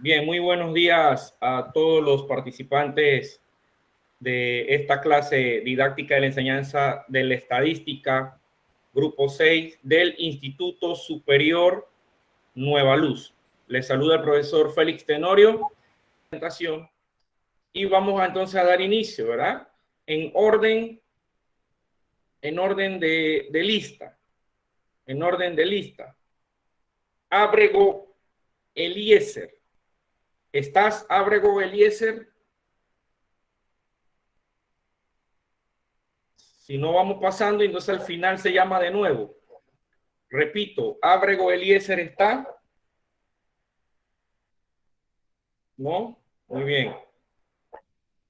Bien, muy buenos días a todos los participantes de esta clase didáctica de la enseñanza de la estadística, grupo 6 del Instituto Superior Nueva Luz. Les saluda el profesor Félix Tenorio. Y vamos entonces a dar inicio, ¿verdad? En orden de lista. En orden de lista. Ábrego Eliezer. ¿Estás, Ábrego Eliezer? Si no, vamos pasando y entonces al final se llama de nuevo. Repito, Ábrego Eliezer está. ¿No? Muy bien.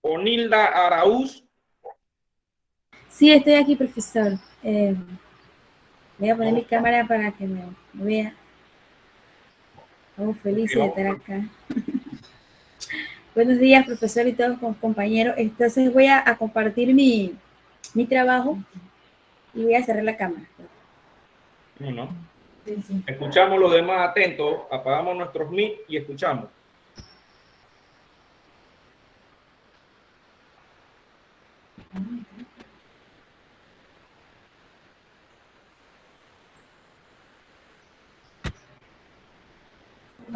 Onilda Araúz. Sí, estoy aquí, profesor. Voy a poner mi cámara para que me vea. Estamos felices de estar acá. Buenos días, profesor y todos los compañeros. Entonces voy a compartir mi trabajo y voy a cerrar la cámara. No. Escuchamos los demás atentos, apagamos nuestros mic y escuchamos.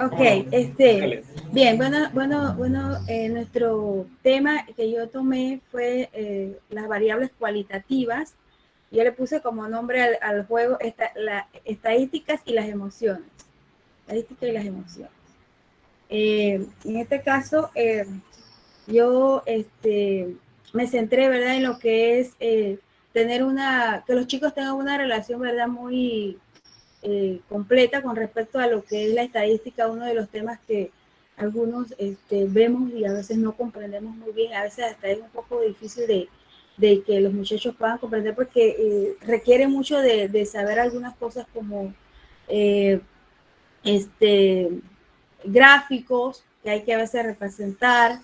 Ok, bien, bueno, nuestro tema que yo tomé fue las variables cualitativas. Yo le puse como nombre al juego las estadísticas y las emociones. Estadísticas y las emociones. En este caso, yo me centré, ¿verdad?, en lo que es tener que los chicos tengan una relación, ¿verdad?, muy completa con respecto a lo que es la estadística, uno de los temas que algunos vemos y a veces no comprendemos muy bien, a veces hasta es un poco difícil de que los muchachos puedan comprender porque requiere mucho de saber algunas cosas como gráficos que hay que a veces representar,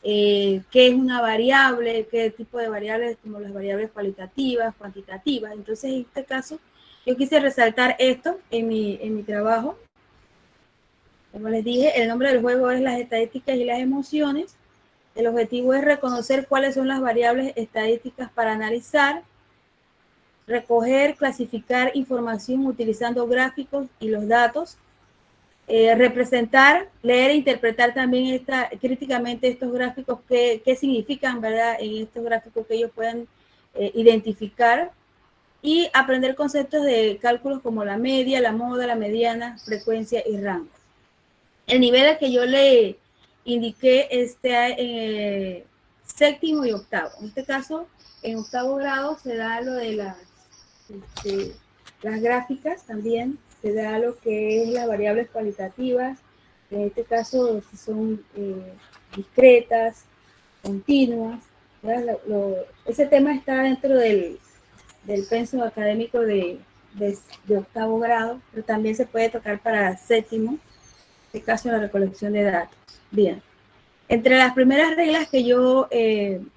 qué es una variable, qué tipo de variables, como las variables cualitativas, cuantitativas. Entonces, en este caso, yo quise resaltar esto en mi trabajo. Como les dije, el nombre del juego es las estadísticas y las emociones. El objetivo es reconocer cuáles son las variables estadísticas para analizar, recoger, clasificar información utilizando gráficos y los datos, representar, leer e interpretar también críticamente estos gráficos, qué significan, ¿verdad?, en estos gráficos que ellos puedan identificar, y aprender conceptos de cálculos como la media, la moda, la mediana, frecuencia y rango. El nivel al que yo le indiqué en séptimo y octavo. En este caso, en octavo grado se da lo de las gráficas también, se da lo que es las variables cualitativas, en este caso si son discretas, continuas. Ese tema está dentro del pensum académico de octavo grado, pero también se puede tocar para séptimo, en este caso la recolección de datos. Bien. Entre las primeras reglas que yo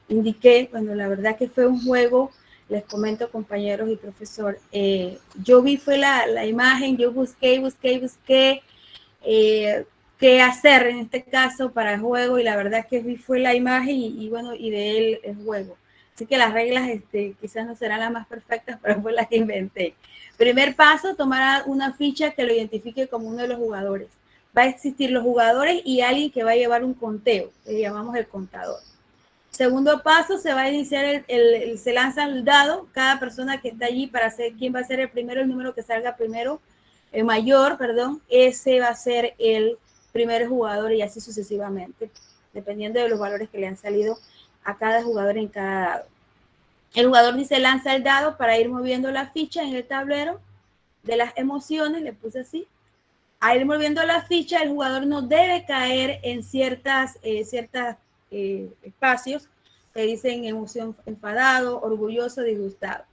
indiqué, bueno, la verdad que fue un juego, les comento, compañeros y profesor, yo vi fue la imagen, yo busqué qué hacer en este caso para el juego, y la verdad que vi fue la imagen y bueno, y de él el juego. Así que las reglas quizás no serán las más perfectas, pero fue las que inventé. Primer paso, tomar una ficha que lo identifique como uno de los jugadores. Va a existir los jugadores y alguien que va a llevar un conteo, que llamamos el contador. Segundo paso, se va a iniciar se lanza el dado, cada persona que está allí para saber quién va a ser el primero, el número que salga primero, el mayor, perdón, ese va a ser el primer jugador, y así sucesivamente, dependiendo de los valores que le han salido a cada jugador en cada dado. El jugador dice lanza el dado para ir moviendo la ficha en el tablero de las emociones, le puse así. A ir moviendo la ficha, el jugador no debe caer en ciertos espacios que dicen emoción, enfadado, orgulloso, disgustado.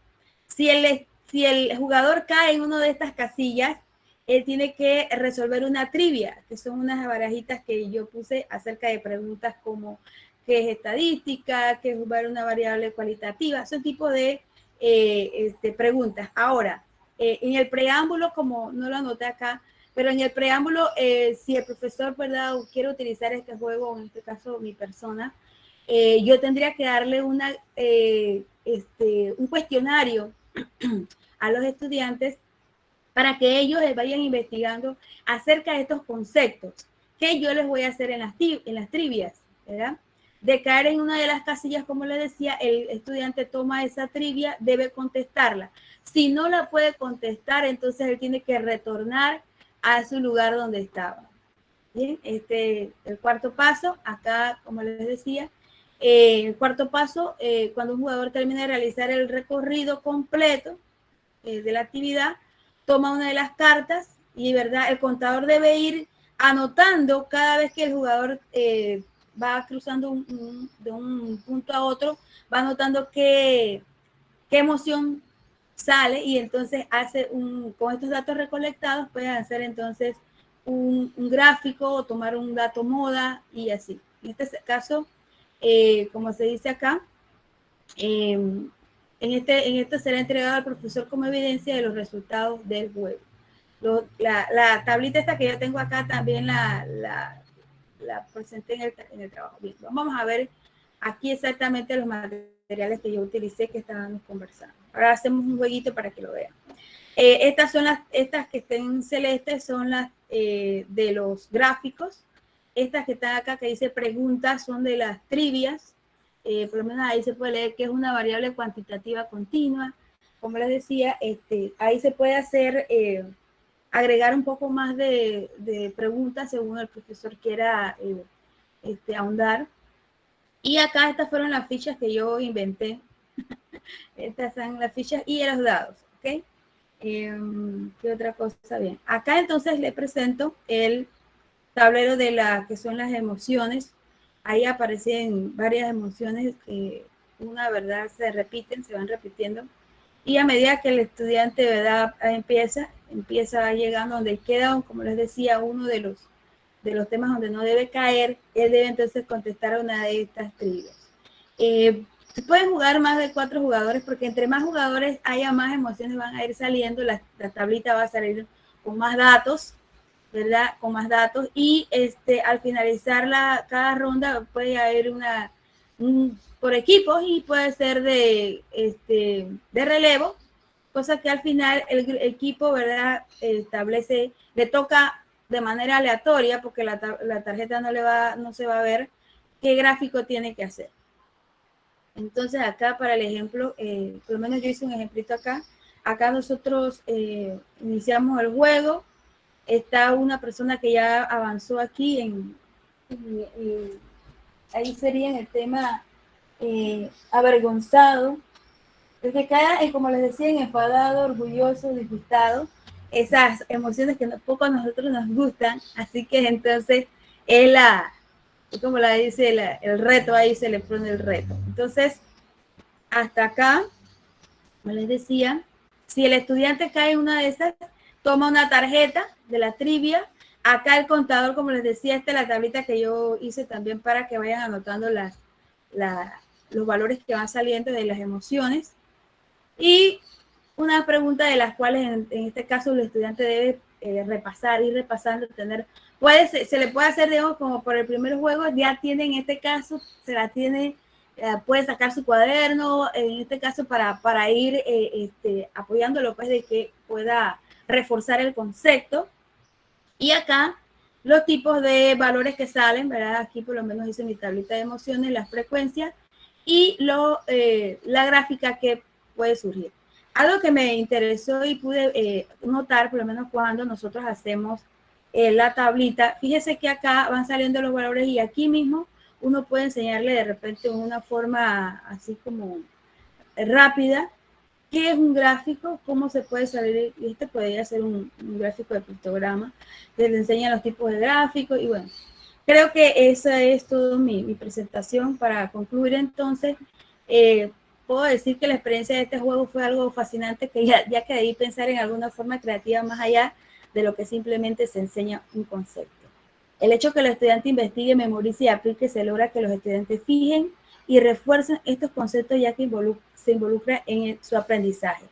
Si el jugador cae en una de estas casillas, él tiene que resolver una trivia, que son unas barajitas que yo puse acerca de preguntas como qué es estadística, qué es una variable cualitativa, ese tipo de preguntas. Ahora, en el preámbulo, como no lo anoté acá, Pero en el preámbulo, si el profesor, ¿verdad?, quiere utilizar este juego, en este caso mi persona, yo tendría que darle un cuestionario a los estudiantes para que ellos vayan investigando acerca de estos conceptos que yo les voy a hacer en las trivias, ¿verdad? De caer en una de las casillas, como les decía, el estudiante toma esa trivia, debe contestarla. Si no la puede contestar, entonces él tiene que retornar a su lugar donde estaba. Bien, el cuarto paso, acá, como les decía, el cuarto paso, cuando un jugador termina de realizar el recorrido completo de la actividad, toma una de las cartas y, ¿verdad?, el contador debe ir anotando cada vez que el jugador va cruzando de un punto a otro, va anotando qué emoción sale y entonces hace con estos datos recolectados puede hacer entonces un gráfico o tomar un dato moda y así. En este caso, como se dice acá, en este será entregado al profesor como evidencia de los resultados del juego. La tablita esta que yo tengo acá también la presenté en el trabajo. Bien, vamos a ver aquí exactamente los materiales que yo utilicé que estábamos conversando. Ahora hacemos un jueguito para que lo vean. Estas que estén celestes son las de los gráficos. Estas que están acá que dice preguntas son de las trivias. Por lo menos ahí se puede leer que es una variable cuantitativa continua. Como les decía, ahí se puede hacer, agregar un poco más de preguntas según el profesor quiera ahondar. Y acá estas fueron las fichas que yo inventé. Estas son las fichas y los dados, ¿ok? ¿Qué otra cosa? Bien, acá entonces le presento el tablero de que son las emociones. Ahí aparecen varias emociones, una, ¿verdad?, se repiten, se van repitiendo. Y a medida que el estudiante, ¿verdad?, empieza llegando donde queda, como les decía, uno de los temas donde no debe caer, él debe entonces contestar una de estas trivias. Se pueden jugar más de 4 jugadores porque entre más jugadores haya, más emociones van a ir saliendo, la tablita va a salir con más datos, ¿verdad? Con más datos y al finalizar cada ronda puede haber por equipos y puede ser de relevo, cosa que al final el equipo, ¿verdad?, le toca de manera aleatoria porque la tarjeta no se va a ver qué gráfico tiene que hacer. Entonces acá para el ejemplo, por lo menos yo hice un ejemplito acá. Acá nosotros iniciamos el juego. Está una persona que ya avanzó aquí ahí sería en el tema avergonzado. Desde acá, como les decía, enfadado, orgulloso, disgustado. Esas emociones que poco a nosotros nos gustan. Así que entonces es como la dice el reto, ahí se le pone el reto. Entonces, hasta acá, como les decía, si el estudiante cae en una de esas, toma una tarjeta de la trivia. Acá el contador, como les decía, esta es la tablita que yo hice también para que vayan anotando los valores que van saliendo de las emociones. Y una pregunta de las cuales en este caso el estudiante debe repasar, ir repasando, se le puede hacer, digamos, como por el primer juego, ya tiene en este caso, puede sacar su cuaderno, en este caso para ir apoyándolo, pues, de que pueda reforzar el concepto. Y acá los tipos de valores que salen, ¿verdad? Aquí por lo menos hice mi tablita de emociones, las frecuencias y la gráfica que puede surgir. Algo que me interesó y pude notar, por lo menos cuando nosotros hacemos la tablita, fíjese que acá van saliendo los valores y aquí mismo uno puede enseñarle de repente una forma así como rápida qué es un gráfico, cómo se puede salir, y podría ser un gráfico de pictograma, que le enseña los tipos de gráficos y bueno, creo que esa es toda mi presentación. Para concluir entonces, puedo decir que la experiencia de este juego fue algo fascinante, que ya que debí pensar en alguna forma creativa más allá de lo que simplemente se enseña un concepto. El hecho que el estudiante investigue, memorice y aplique se logra que los estudiantes fijen y refuercen estos conceptos ya que se involucra en su aprendizaje.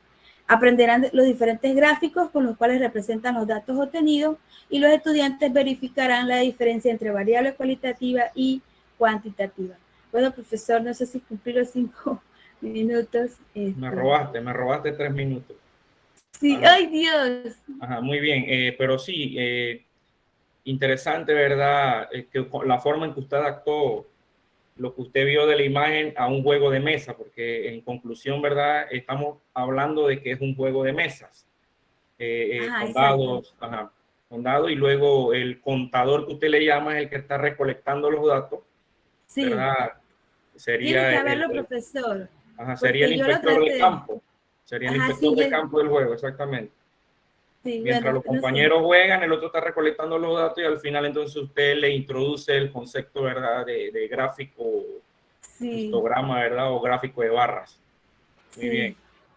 Aprenderán los diferentes gráficos con los cuales representan los datos obtenidos y los estudiantes verificarán la diferencia entre variable cualitativa y cuantitativa. Bueno, profesor, no sé si cumplí los 5 minutos. Me robaste 3 minutos. Sí, Ajá. ¡ay Dios! Ajá, muy bien, pero sí, interesante, ¿verdad? Que la forma en que usted adaptó lo que usted vio de la imagen a un juego de mesa, porque en conclusión, ¿verdad? Estamos hablando de que es un juego de mesas, con dados, con dados, y luego el contador que usted le llama es el que está recolectando los datos, sí. ¿verdad? Tiene Sería que haberlo, profesor. sería el inspector de campo, sería el inspector de campo del juego, exactamente. Sí, Mientras bueno, los compañeros juegan, el otro está recolectando los datos y al final entonces usted le introduce el concepto, ¿verdad? De gráfico, histograma, ¿verdad? O gráfico de barras. Muy bien.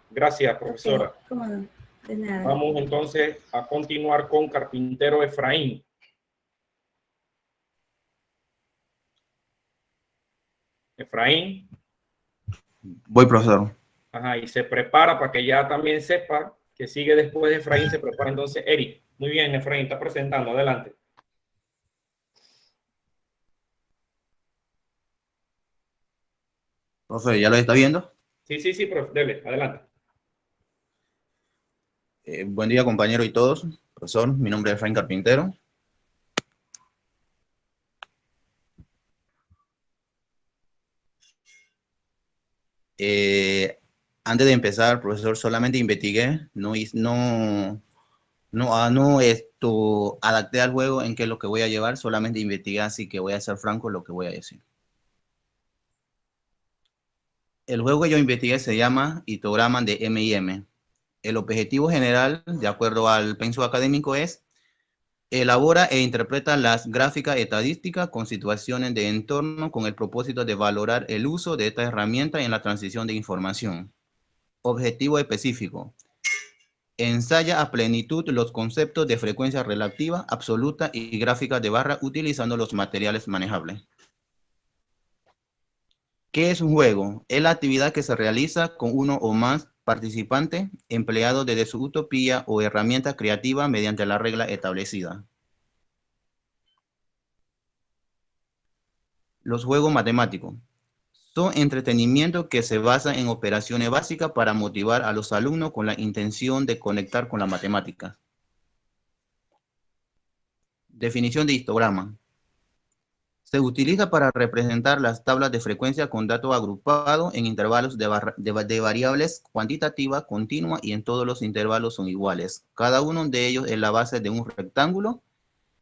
Gracias, profesora. Okay. ¿Cómo no? De nada. Vamos entonces a continuar con Carpintero Efraín. Efraín. Voy, profesor. Ajá, y se prepara para que ya también sepa que sigue después de Efraín, se prepara entonces Eric. Muy bien, Efraín, está presentando, adelante. Profe, ¿ya lo está viendo? Sí, profe, dele, adelante. Buen día, compañero y todos. Profesor, mi nombre es Efraín Carpintero. Antes de empezar, profesor, solamente investigué, no adapté al juego en qué es lo que voy a llevar, solamente investigué, así que voy a ser franco en lo que voy a decir. El juego que yo investigué se llama histograma de M&M. El objetivo general, de acuerdo al pensum académico, es elabora e interpreta las gráficas estadísticas con situaciones de entorno con el propósito de valorar el uso de esta herramienta en la transición de información. Objetivo específico. Ensaya a plenitud los conceptos de frecuencia relativa, absoluta y gráfica de barra utilizando los materiales manejables. ¿Qué es un juego? Es la actividad que se realiza con uno o más participantes empleados desde su utopía o herramienta creativa mediante la regla establecida. Los juegos matemáticos son entretenimientos que se basan en operaciones básicas para motivar a los alumnos con la intención de conectar con la matemática. Definición de histograma. Se utiliza para representar las tablas de frecuencia con datos agrupados en intervalos de variables cuantitativas continuas y en todos los intervalos son iguales. Cada uno de ellos es la base de un rectángulo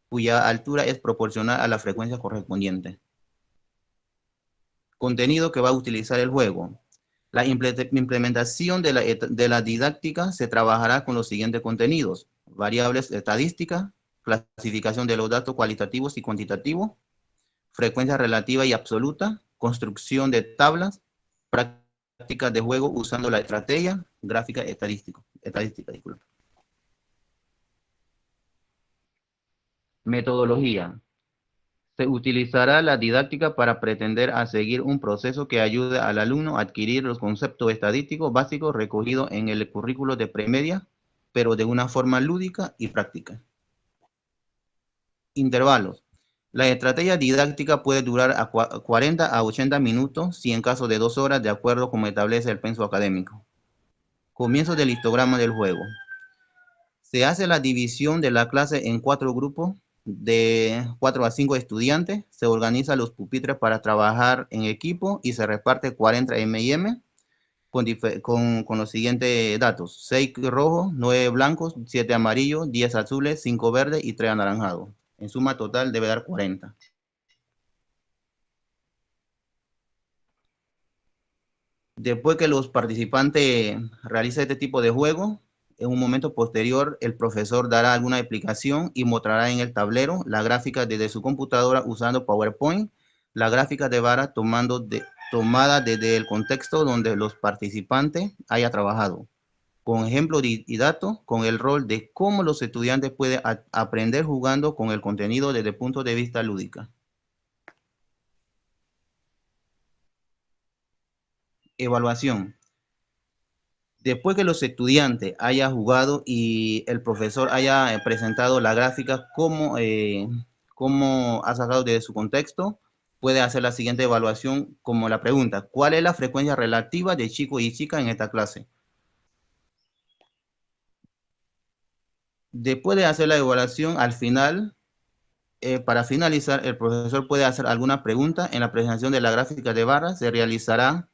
cuya altura es proporcional a la frecuencia correspondiente. Contenido que va a utilizar el juego. La implementación de la didáctica se trabajará con los siguientes contenidos: variables estadísticas, clasificación de los datos cualitativos y cuantitativos, frecuencia relativa y absoluta, construcción de tablas, prácticas de juego usando la estrategia, gráfica estadística. Metodología. Se utilizará la didáctica para pretender a seguir un proceso que ayude al alumno a adquirir los conceptos estadísticos básicos recogidos en el currículo de premedia, pero de una forma lúdica y práctica. Intervalos. La estrategia didáctica puede durar a 40 a 80 minutos, si en caso de 2 horas, de acuerdo como establece el pensum académico. Comienzo del histograma del juego. Se hace la división de la clase en 4 grupos de 4 a 5 estudiantes. Se organizan los pupitres para trabajar en equipo y se reparte 40 M&M con los siguientes datos: 6 rojos, 9 blancos, 7 amarillos, 10 azules, 5 verdes y 3 anaranjados. En suma total debe dar 40. Después que los participantes realicen este tipo de juego, en un momento posterior el profesor dará alguna explicación y mostrará en el tablero la gráfica desde su computadora usando PowerPoint, la gráfica de vara tomada desde el contexto donde los participantes hayan trabajado, con ejemplos y datos, con el rol de cómo los estudiantes pueden aprender jugando con el contenido desde el punto de vista lúdico. Evaluación. Después que los estudiantes hayan jugado y el profesor haya presentado la gráfica como ha sacado de su contexto, puede hacer la siguiente evaluación como la pregunta: ¿cuál es la frecuencia relativa de chico y chica en esta clase? Después de hacer la evaluación, al final, para finalizar, el profesor puede hacer alguna pregunta. En la presentación de la gráfica de barras se realizará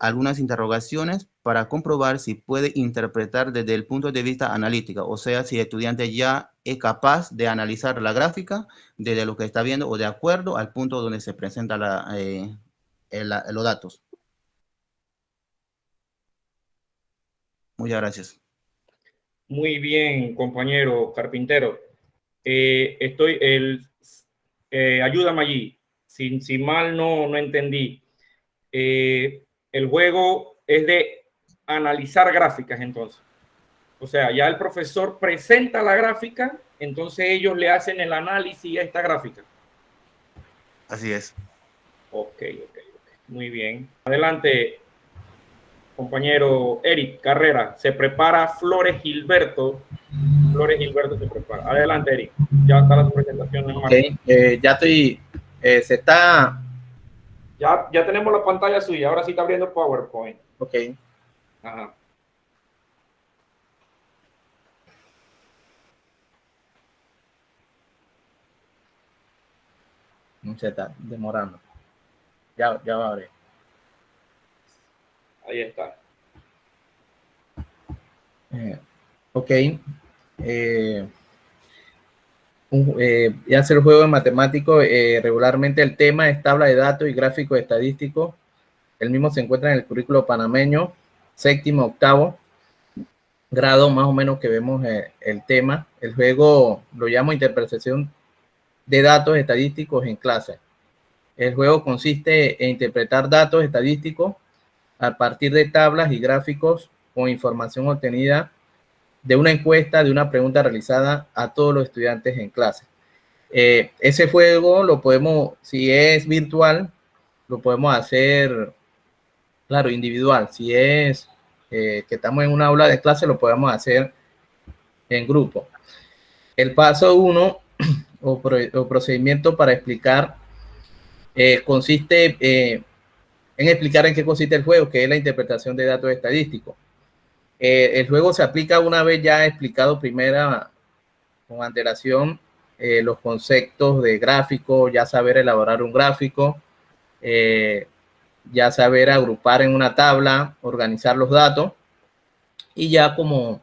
algunas interrogaciones para comprobar si puede interpretar desde el punto de vista analítico, o sea, si el estudiante ya es capaz de analizar la gráfica desde lo que está viendo o de acuerdo al punto donde se presentan los datos. Muchas gracias. Muy bien, compañero carpintero. Ayúdame allí. Si mal no entendí. El juego es de analizar gráficas, entonces. O sea, ya el profesor presenta la gráfica, entonces ellos le hacen el análisis a esta gráfica. Así es. Ok. Muy bien. Adelante, compañero Eric Carrera. Se prepara Flores Gilberto. Flores Gilberto se prepara. Adelante, Eric. Ya está la presentación en marcha. Ya estoy. Se está. Ya tenemos la pantalla suya. Ahora sí está abriendo PowerPoint. Ok. Ajá. Se está demorando. Ya va a abrir. Ahí está. Ok. Ya hacer el juego de matemático. Regularmente el tema es tabla de datos y gráfico estadístico. El mismo se encuentra en el currículo panameño, 7º, 8º grado, más o menos, que vemos el tema. El juego lo llamo interpretación de datos estadísticos en clase. El juego consiste en interpretar datos estadísticos a partir de tablas y gráficos con información obtenida de una encuesta, de una pregunta realizada a todos los estudiantes en clase. Ese juego lo podemos, si es virtual, lo podemos hacer, claro, individual. Si es que estamos en una aula de clase, lo podemos hacer en grupo. El paso 1 o procedimiento para explicar consiste en explicar en qué consiste el juego, que es la interpretación de datos estadísticos. El juego se aplica una vez ya explicado primera con antelación los conceptos de gráfico, ya saber elaborar un gráfico, ya saber agrupar en una tabla, organizar los datos, y ya como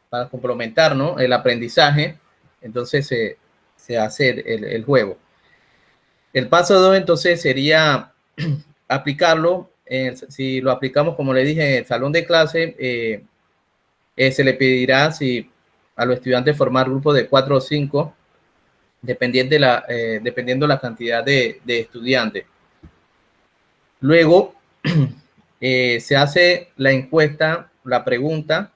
para complementar, ¿no?, el aprendizaje, entonces se hace el juego. El paso 2 entonces sería aplicarlo. Si lo aplicamos, como le dije, en el salón de clase, se le pedirá a los estudiantes formar grupos de 4 o 5, dependiendo la cantidad de estudiantes. Luego se hace la encuesta, la pregunta: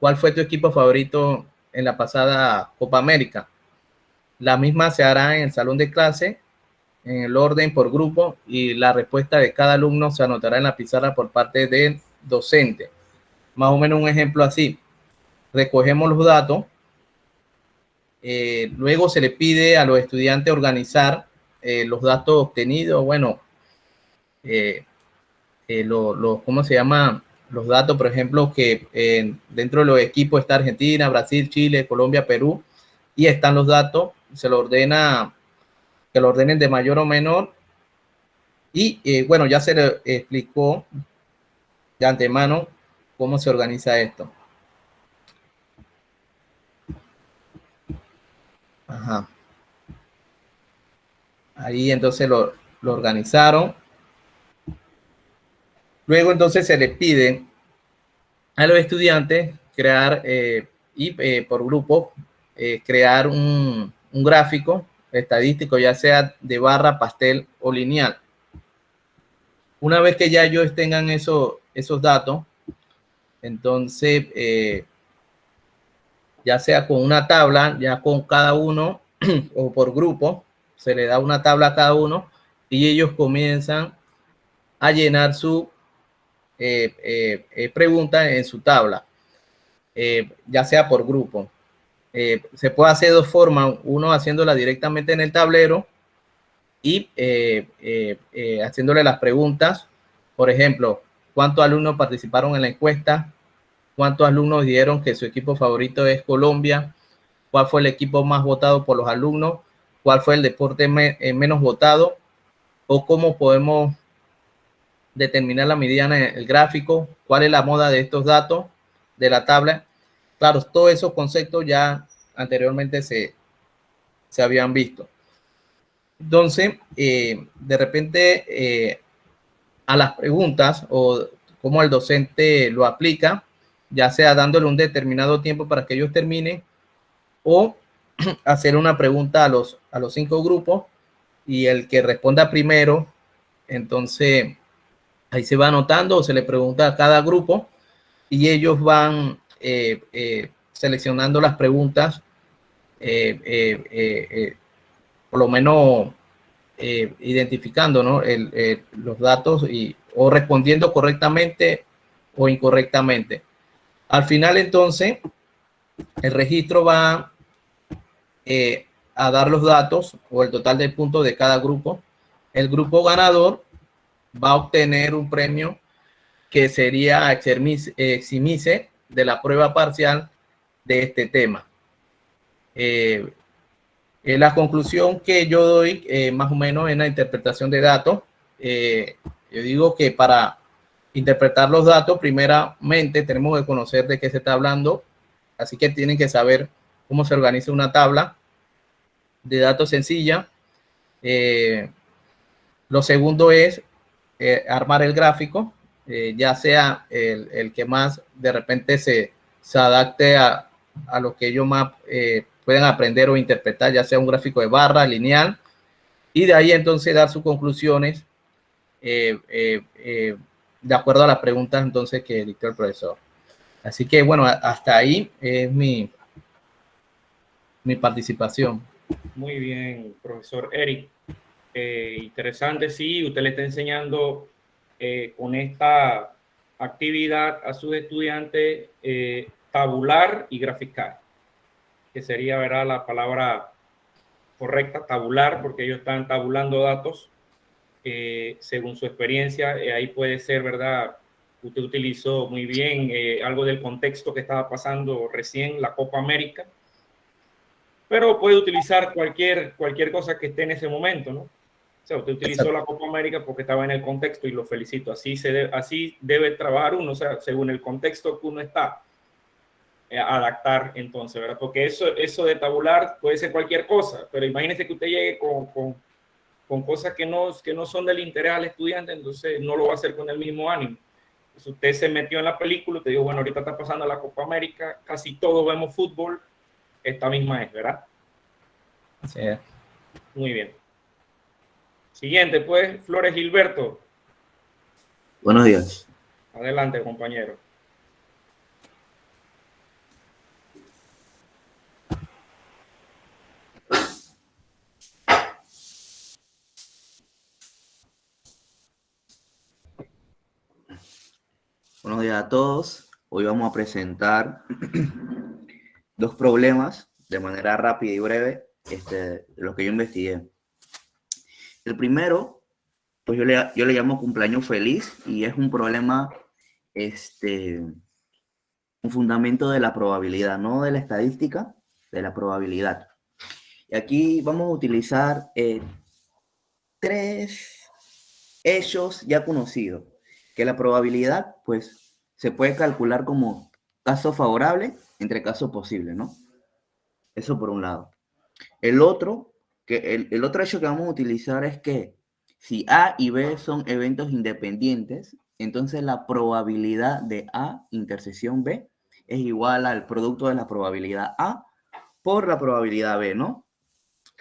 ¿cuál fue tu equipo favorito en la pasada Copa América? La misma se hará en el salón de clase, en el orden por grupo, y la respuesta de cada alumno se anotará en la pizarra por parte del docente. Más o menos un ejemplo así. Recogemos los datos, luego se le pide a los estudiantes organizar los datos obtenidos. Bueno, ¿cómo se llama? Los datos, por ejemplo, que dentro de los equipos está Argentina, Brasil, Chile, Colombia, Perú, y están los datos, se lo ordena, que lo ordenen de mayor o menor, y bueno, ya se le explicó de antemano cómo se organiza esto. Ajá. Ahí entonces lo organizaron. Luego entonces se les pide a los estudiantes crear, por grupo, crear un gráfico estadístico, ya sea de barra, pastel o lineal. Una vez que ya ellos tengan esos datos, entonces, ya sea con una tabla, ya con cada uno o por grupo, se le da una tabla a cada uno y ellos comienzan a llenar su preguntas en su tabla, ya sea por grupo. Se puede hacer de dos formas, uno haciéndola directamente en el tablero y haciéndole las preguntas. Por ejemplo, ¿cuántos alumnos participaron en la encuesta? ¿Cuántos alumnos dijeron que su equipo favorito es Colombia? ¿Cuál fue el equipo más votado por los alumnos? ¿Cuál fue el deporte menos votado? ¿O cómo podemos determinar la mediana en el gráfico? ¿Cuál es la moda de estos datos de la tabla? Claro, todos esos conceptos ya anteriormente se habían visto. Entonces, de repente, a las preguntas o cómo el docente lo aplica, ya sea dándole un determinado tiempo para que ellos terminen o hacer una pregunta a los 5 grupos y el que responda primero, entonces ahí se va anotando o se le pregunta a cada grupo y ellos van seleccionando las preguntas, por lo menos identificando, ¿no? Los datos o respondiendo correctamente o incorrectamente. Al final, entonces, el registro va a dar los datos o el total de puntos de cada grupo. El grupo ganador va a obtener un premio que sería eximirse de la prueba parcial de este tema. La conclusión que yo doy más o menos en la interpretación de datos, yo digo que para interpretar los datos, primeramente tenemos que conocer de qué se está hablando, así que tienen que saber cómo se organiza una tabla de datos sencilla. Lo segundo es armar el gráfico, ya sea el que más de repente se adapte a lo que ellos más puedan aprender o interpretar, ya sea un gráfico de barra, lineal, y de ahí entonces dar sus conclusiones de acuerdo a las preguntas entonces que dictó el profesor. Así que bueno, hasta ahí es mi participación. Muy bien, profesor Eric. Interesante, sí, usted le está enseñando con esta actividad a sus estudiantes tabular y graficar, que sería, ¿verdad?, la palabra correcta, tabular, porque ellos están tabulando datos según su experiencia. Ahí puede ser, ¿verdad? Usted utilizó muy bien algo del contexto que estaba pasando recién, la Copa América, pero puede utilizar cualquier cosa que esté en ese momento, ¿no? O sea, usted utilizó la Copa América porque estaba en el contexto y lo felicito. Así debe trabajar uno, o sea, según el contexto que uno está, adaptar entonces, ¿verdad? Porque eso de tabular puede ser cualquier cosa, pero imagínese que usted llegue con cosas que no son del interés al estudiante, entonces no lo va a hacer con el mismo ánimo. Si usted se metió en la película, te digo, bueno, ahorita está pasando la Copa América, casi todos vemos fútbol, esta misma es, ¿verdad? Sí. Muy bien. Siguiente, pues, Flores Gilberto. Buenos días. Adelante, compañero. Buenos días a todos. Hoy vamos a presentar dos problemas de manera rápida y breve, de los que yo investigué. El primero, pues yo le llamo cumpleaños feliz y es un problema, un fundamento de la probabilidad, no de la estadística, de la probabilidad. Y aquí vamos a utilizar 3 hechos ya conocidos, que la probabilidad, pues, se puede calcular como caso favorable entre casos posibles, ¿no? Eso por un lado. El otro hecho que vamos a utilizar es que si A y B son eventos independientes, entonces la probabilidad de A intersección B es igual al producto de la probabilidad A por la probabilidad B, ¿no?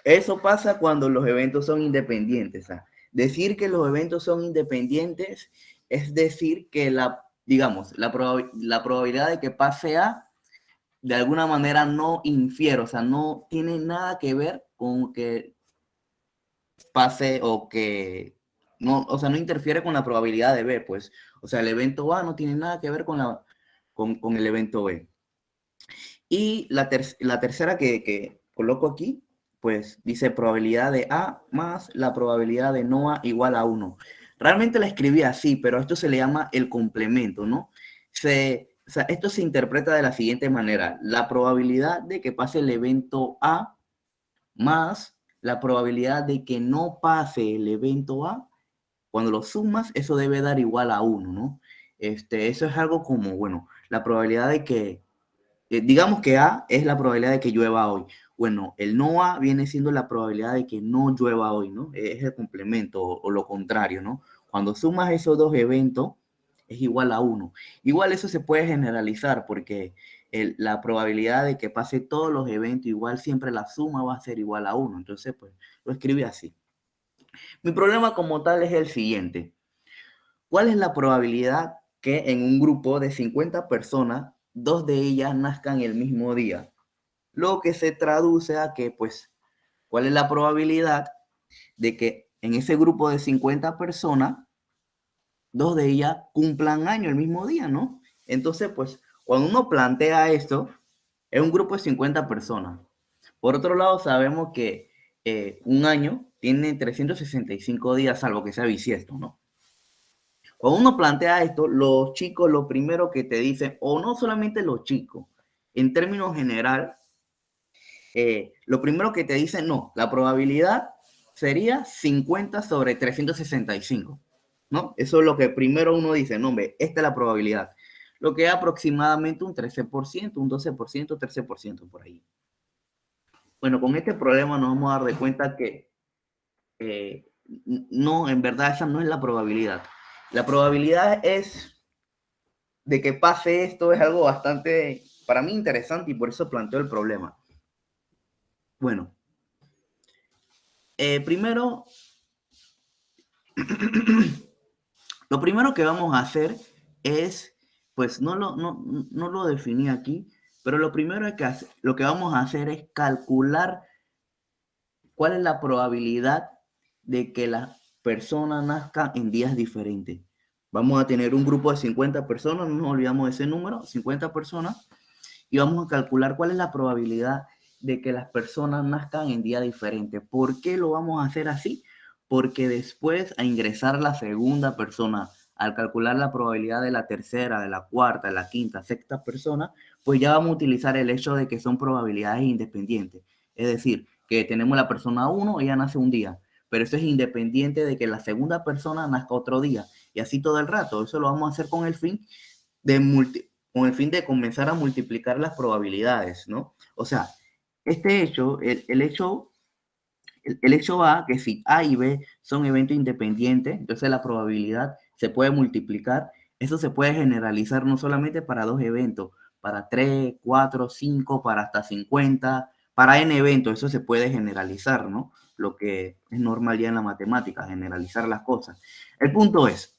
Eso pasa cuando los eventos son independientes. Decir que los eventos son independientes es decir que la probabilidad de que pase A de alguna manera no infiere, o sea, no tiene nada que ver con que pase o que no, o sea, no interfiere con la probabilidad de B, pues. O sea, el evento A no tiene nada que ver con el evento B. Y la tercera que coloco aquí, pues dice probabilidad de A más la probabilidad de no A igual a 1. Realmente la escribí así, pero esto se le llama el complemento, ¿no? O sea, esto se interpreta de la siguiente manera. La probabilidad de que pase el evento A más la probabilidad de que no pase el evento A, cuando lo sumas, eso debe dar igual a 1, ¿no? Eso es algo como, bueno, la probabilidad de que, digamos que A es la probabilidad de que llueva hoy. Bueno, el no A viene siendo la probabilidad de que no llueva hoy, ¿no? Es el complemento o lo contrario, ¿no? Cuando sumas esos dos eventos, es igual a 1. Igual eso se puede generalizar porque la probabilidad de que pase todos los eventos, igual siempre la suma va a ser igual a 1. Entonces, pues, lo escribí así. Mi problema como tal es el siguiente. ¿Cuál es la probabilidad que en un grupo de 50 personas, 2 de ellas nazcan el mismo día? Lo que se traduce a que, pues, ¿cuál es la probabilidad de que en ese grupo de 50 personas, 2 de ellas cumplan año el mismo día, ¿no? Entonces, pues, cuando uno plantea esto, es un grupo de 50 personas. Por otro lado, sabemos que un año tiene 365 días, salvo que sea bisiesto, ¿no? Cuando uno plantea esto, los chicos, lo primero que te dicen, o no solamente los chicos, en términos general, lo primero que te dicen, no, la probabilidad sería 50 sobre 365, ¿no? Eso es lo que primero uno dice, no, hombre, esta es la probabilidad. Lo que es aproximadamente un 13%, un 12%, 13% por ahí. Bueno, con este problema nos vamos a dar de cuenta que no, en verdad esa no es la probabilidad. La probabilidad es de que pase esto, es algo bastante, para mí, interesante y por eso planteo el problema. Bueno, primero, lo primero que vamos a hacer es, pues no lo definí aquí, pero lo primero lo que vamos a hacer es calcular cuál es la probabilidad de que las personas nazcan en días diferentes. Vamos a tener un grupo de 50 personas, no nos olvidamos de ese número, 50 personas, y vamos a calcular cuál es la probabilidad de que las personas nazcan en días diferentes. ¿Por qué lo vamos a hacer así? Porque después, a ingresar la segunda persona, al calcular la probabilidad de la tercera, de la cuarta, de la quinta, sexta persona, pues ya vamos a utilizar el hecho de que son probabilidades independientes. Es decir, que tenemos la persona 1, ella nace un día, pero eso es independiente de que la segunda persona nazca otro día. Y así todo el rato. Eso lo vamos a hacer con el fin de comenzar a multiplicar las probabilidades, ¿no? O sea, este hecho, el hecho A, que si A y B son eventos independientes, entonces la probabilidad se puede multiplicar. Eso se puede generalizar no solamente para 2 eventos, para 3, 4, 5, para hasta 50, para n eventos, eso se puede generalizar, ¿no? Lo que es normal ya en la matemática, generalizar las cosas. El punto es,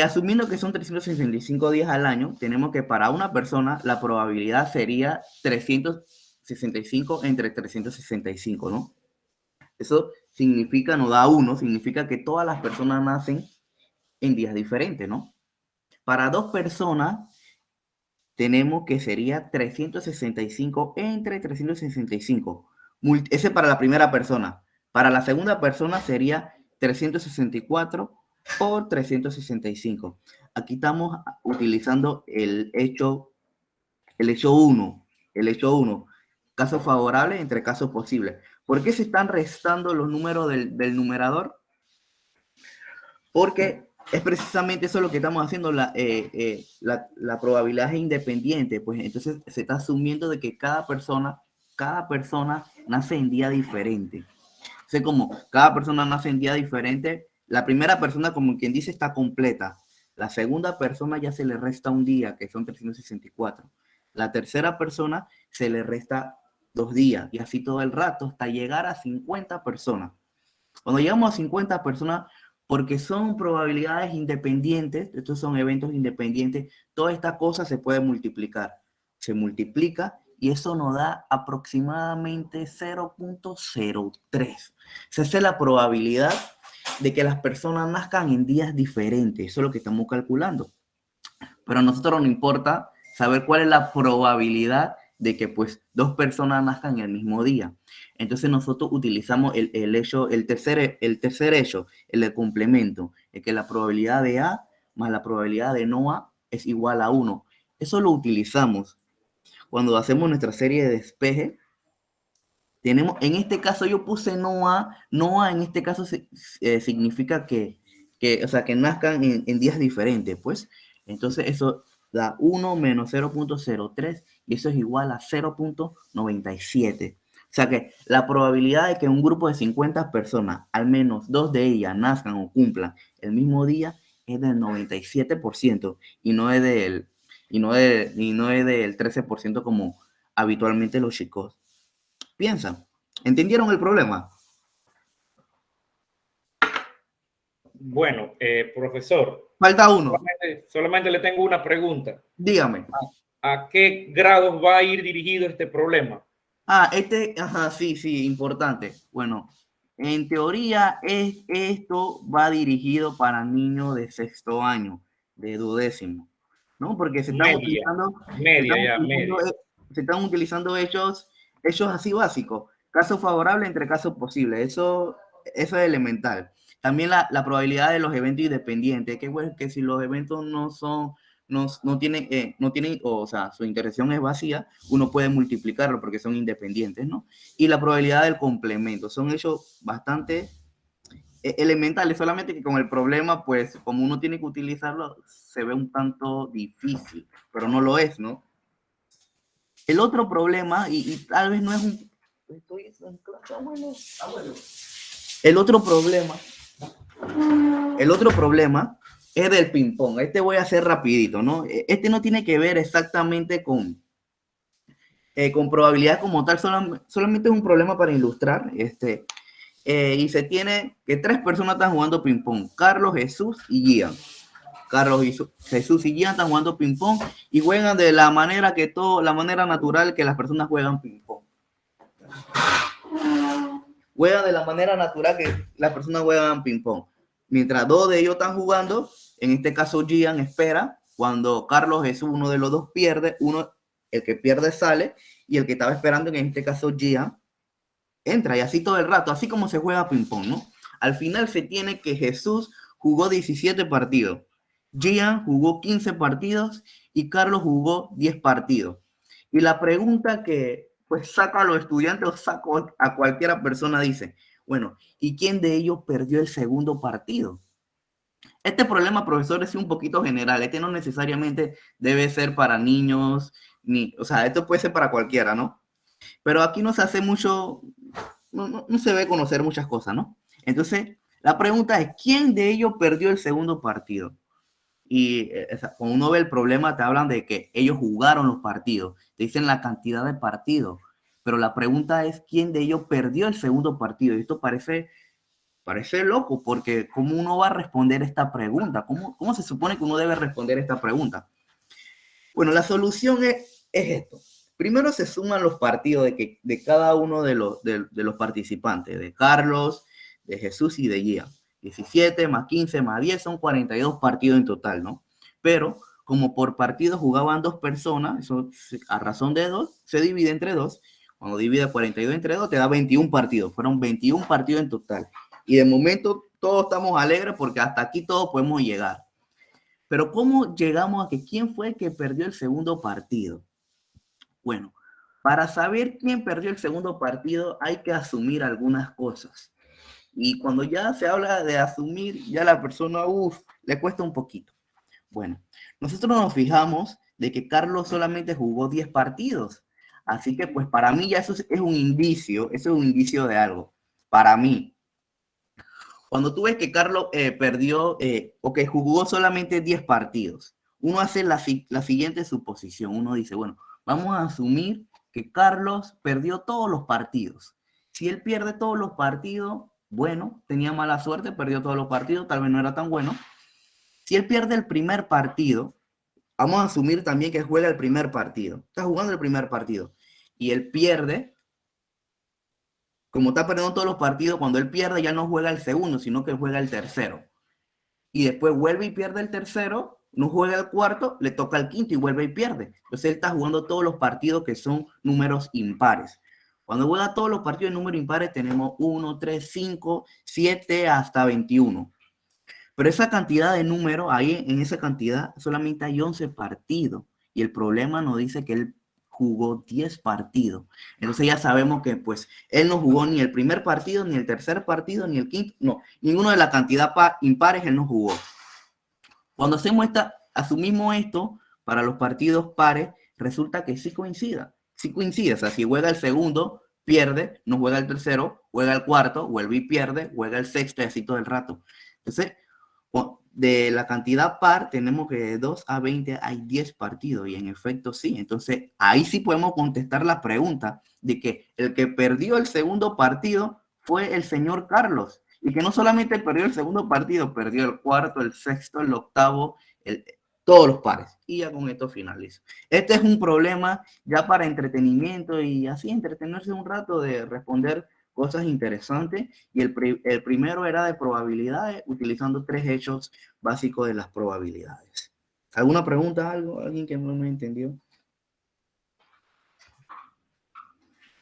asumiendo que son 365 días al año, tenemos que para una persona la probabilidad sería 365 entre 365, ¿no? Eso significa, no da 1, significa que todas las personas nacen en días diferentes, ¿no? Para 2 personas tenemos que sería 365 entre 365. Ese para la primera persona. Para la segunda persona sería 364 por 365. Aquí estamos utilizando el hecho 1. El hecho 1. Caso favorable entre casos posibles. ¿Por qué se están restando los números del numerador? Porque es precisamente eso lo que estamos haciendo, la probabilidad es independiente, pues entonces se está asumiendo de que cada persona nace en día diferente. O sea, como cada persona nace en día diferente, la primera persona, como quien dice, está completa. La segunda persona ya se le resta un día, que son 364. La tercera persona se le resta 2 días, y así todo el rato, hasta llegar a 50 personas. Cuando llegamos a 50 personas, porque son probabilidades independientes, estos son eventos independientes, toda esta cosa se puede multiplicar. Se multiplica y eso nos da aproximadamente 0.03. Esa es la probabilidad de que las personas nazcan en días diferentes. Eso es lo que estamos calculando. Pero a nosotros nos importa saber cuál es la probabilidad de que pues 2 personas nazcan el mismo día. Entonces nosotros utilizamos el tercer hecho, el de complemento, el que la probabilidad de A más la probabilidad de no A es igual a 1. Eso lo utilizamos cuando hacemos nuestra serie de despeje. Tenemos, en este caso yo puse no A en este caso significa que nazcan en días diferentes, pues. Entonces eso da 1 menos 0.03 y eso es igual a 0.97. O sea que la probabilidad de que un grupo de 50 personas, al menos 2 de ellas nazcan o cumplan el mismo día es del 97% y no es del 13% como habitualmente los chicos piensan. ¿Entendieron el problema? Bueno, profesor. Falta uno. Solamente le tengo una pregunta. Dígame. ¿A qué grados va a ir dirigido este problema? Sí, importante. Bueno, en teoría esto va dirigido para niños de 6º año, de 12º, ¿no? Porque se están utilizando hechos así básicos. Caso favorable entre casos posibles. Eso es elemental. También la probabilidad de los eventos independientes, que si los eventos no tienen, o sea, su interacción es vacía, uno puede multiplicarlo porque son independientes, ¿no? Y la probabilidad del complemento, son hechos bastante elementales, solamente que con el problema, pues, como uno tiene que utilizarlo, se ve un tanto difícil, pero no lo es, ¿no? El otro problema, y tal vez no es un... El otro problema es del ping-pong. Este voy a hacer rapidito, ¿no? Este no tiene que ver exactamente con probabilidad como tal, solamente es un problema para ilustrar. Y se tiene que 3 personas están jugando ping-pong: Carlos, Jesús y Gian. Jesús y Gian están jugando ping-pong y juegan de la manera natural que las personas juegan ping-pong. Juegan de la manera natural que las personas juegan ping-pong. Mientras 2 de ellos están jugando, en este caso Gian espera, cuando Carlos, Jesús, uno de los 2 pierde, el que pierde sale, y el que estaba esperando, en este caso Gian, entra, y así todo el rato, así como se juega ping-pong, ¿no? Al final se tiene que Jesús jugó 17 partidos, Gian jugó 15 partidos y Carlos jugó 10 partidos. Y la pregunta que pues saca a los estudiantes o saca a cualquiera persona dice, bueno, ¿y quién de ellos perdió el segundo partido? Este problema, profesor, es un poquito general. Este no necesariamente debe ser para niños, o sea, esto puede ser para cualquiera, ¿no? Pero aquí no se hace mucho, no se ve conocer muchas cosas, ¿no? Entonces, la pregunta es, ¿quién de ellos perdió el segundo partido? Y cuando uno ve el problema, te hablan de que ellos jugaron los partidos, te dicen la cantidad de partidos, pero la pregunta es, ¿quién de ellos perdió el segundo partido? Y esto parece loco, porque ¿cómo uno va a responder esta pregunta? ¿Cómo se supone que uno debe responder esta pregunta? Bueno, la solución es esto. Primero se suman los partidos de cada uno de los participantes, de Carlos, de Jesús y de Gia. 17 más 15 más 10 son 42 partidos en total, ¿no? Pero como por partido jugaban 2 personas, eso a razón de 2 se divide entre 2. Cuando divide 42 entre 2 te da 21 partidos. Fueron 21 partidos en total. Y de momento todos estamos alegres porque hasta aquí todos podemos llegar. Pero ¿cómo llegamos a que quién fue el que perdió el segundo partido? Bueno, para saber quién perdió el segundo partido hay que asumir algunas cosas. Y cuando ya se habla de asumir, ya la persona, le cuesta un poquito. Bueno, nosotros nos fijamos de que Carlos solamente jugó 10 partidos. Así que pues para mí ya eso es un indicio, de algo. Para mí. Cuando tú ves que Carlos perdió o que jugó solamente 10 partidos, uno hace la siguiente suposición. Uno dice, bueno, vamos a asumir que Carlos perdió todos los partidos. Si él pierde todos los partidos, bueno, tenía mala suerte, perdió todos los partidos, tal vez no era tan bueno. Si él pierde el primer partido, vamos a asumir también que juega el primer partido. Está jugando el primer partido y él pierde. como está perdiendo todos los partidos, cuando él pierde ya no juega el segundo, sino que él juega el tercero. Y después vuelve y pierde el tercero, no juega el cuarto, le toca el quinto y vuelve y pierde. Entonces él está jugando todos los partidos que son números impares. Cuando juega todos los partidos de números impares tenemos 1, 3, 5, 7 hasta 21. Pero esa cantidad de números, ahí en esa cantidad solamente hay 11 partidos. Y el problema nos dice que él jugó 10 partidos. Entonces ya sabemos que pues él no jugó ni el primer partido, ni el tercer partido, ni el quinto. No, ninguno de la cantidad impares él no jugó. Cuando hacemos asumimos esto para los partidos pares, resulta que sí coincide. Sí coincide. O sea, si juega el segundo, pierde, no juega el tercero, juega el cuarto, vuelve y pierde, juega el sexto y así todo el rato. Entonces, de la cantidad par, tenemos que de 2 a 20 hay 10 partidos, y en efecto sí. Entonces, ahí sí podemos contestar la pregunta de que el que perdió el segundo partido fue el señor Carlos, y que no solamente perdió el segundo partido, perdió el cuarto, el sexto, el octavo, todos los pares. Y ya con esto finalizo. Este es un problema ya para entretenimiento y así entretenerse un rato de responder cosas interesantes, y el primero era de probabilidades, utilizando 3 hechos básicos de las probabilidades. ¿Alguna pregunta, algo? ¿Alguien que no me entendió?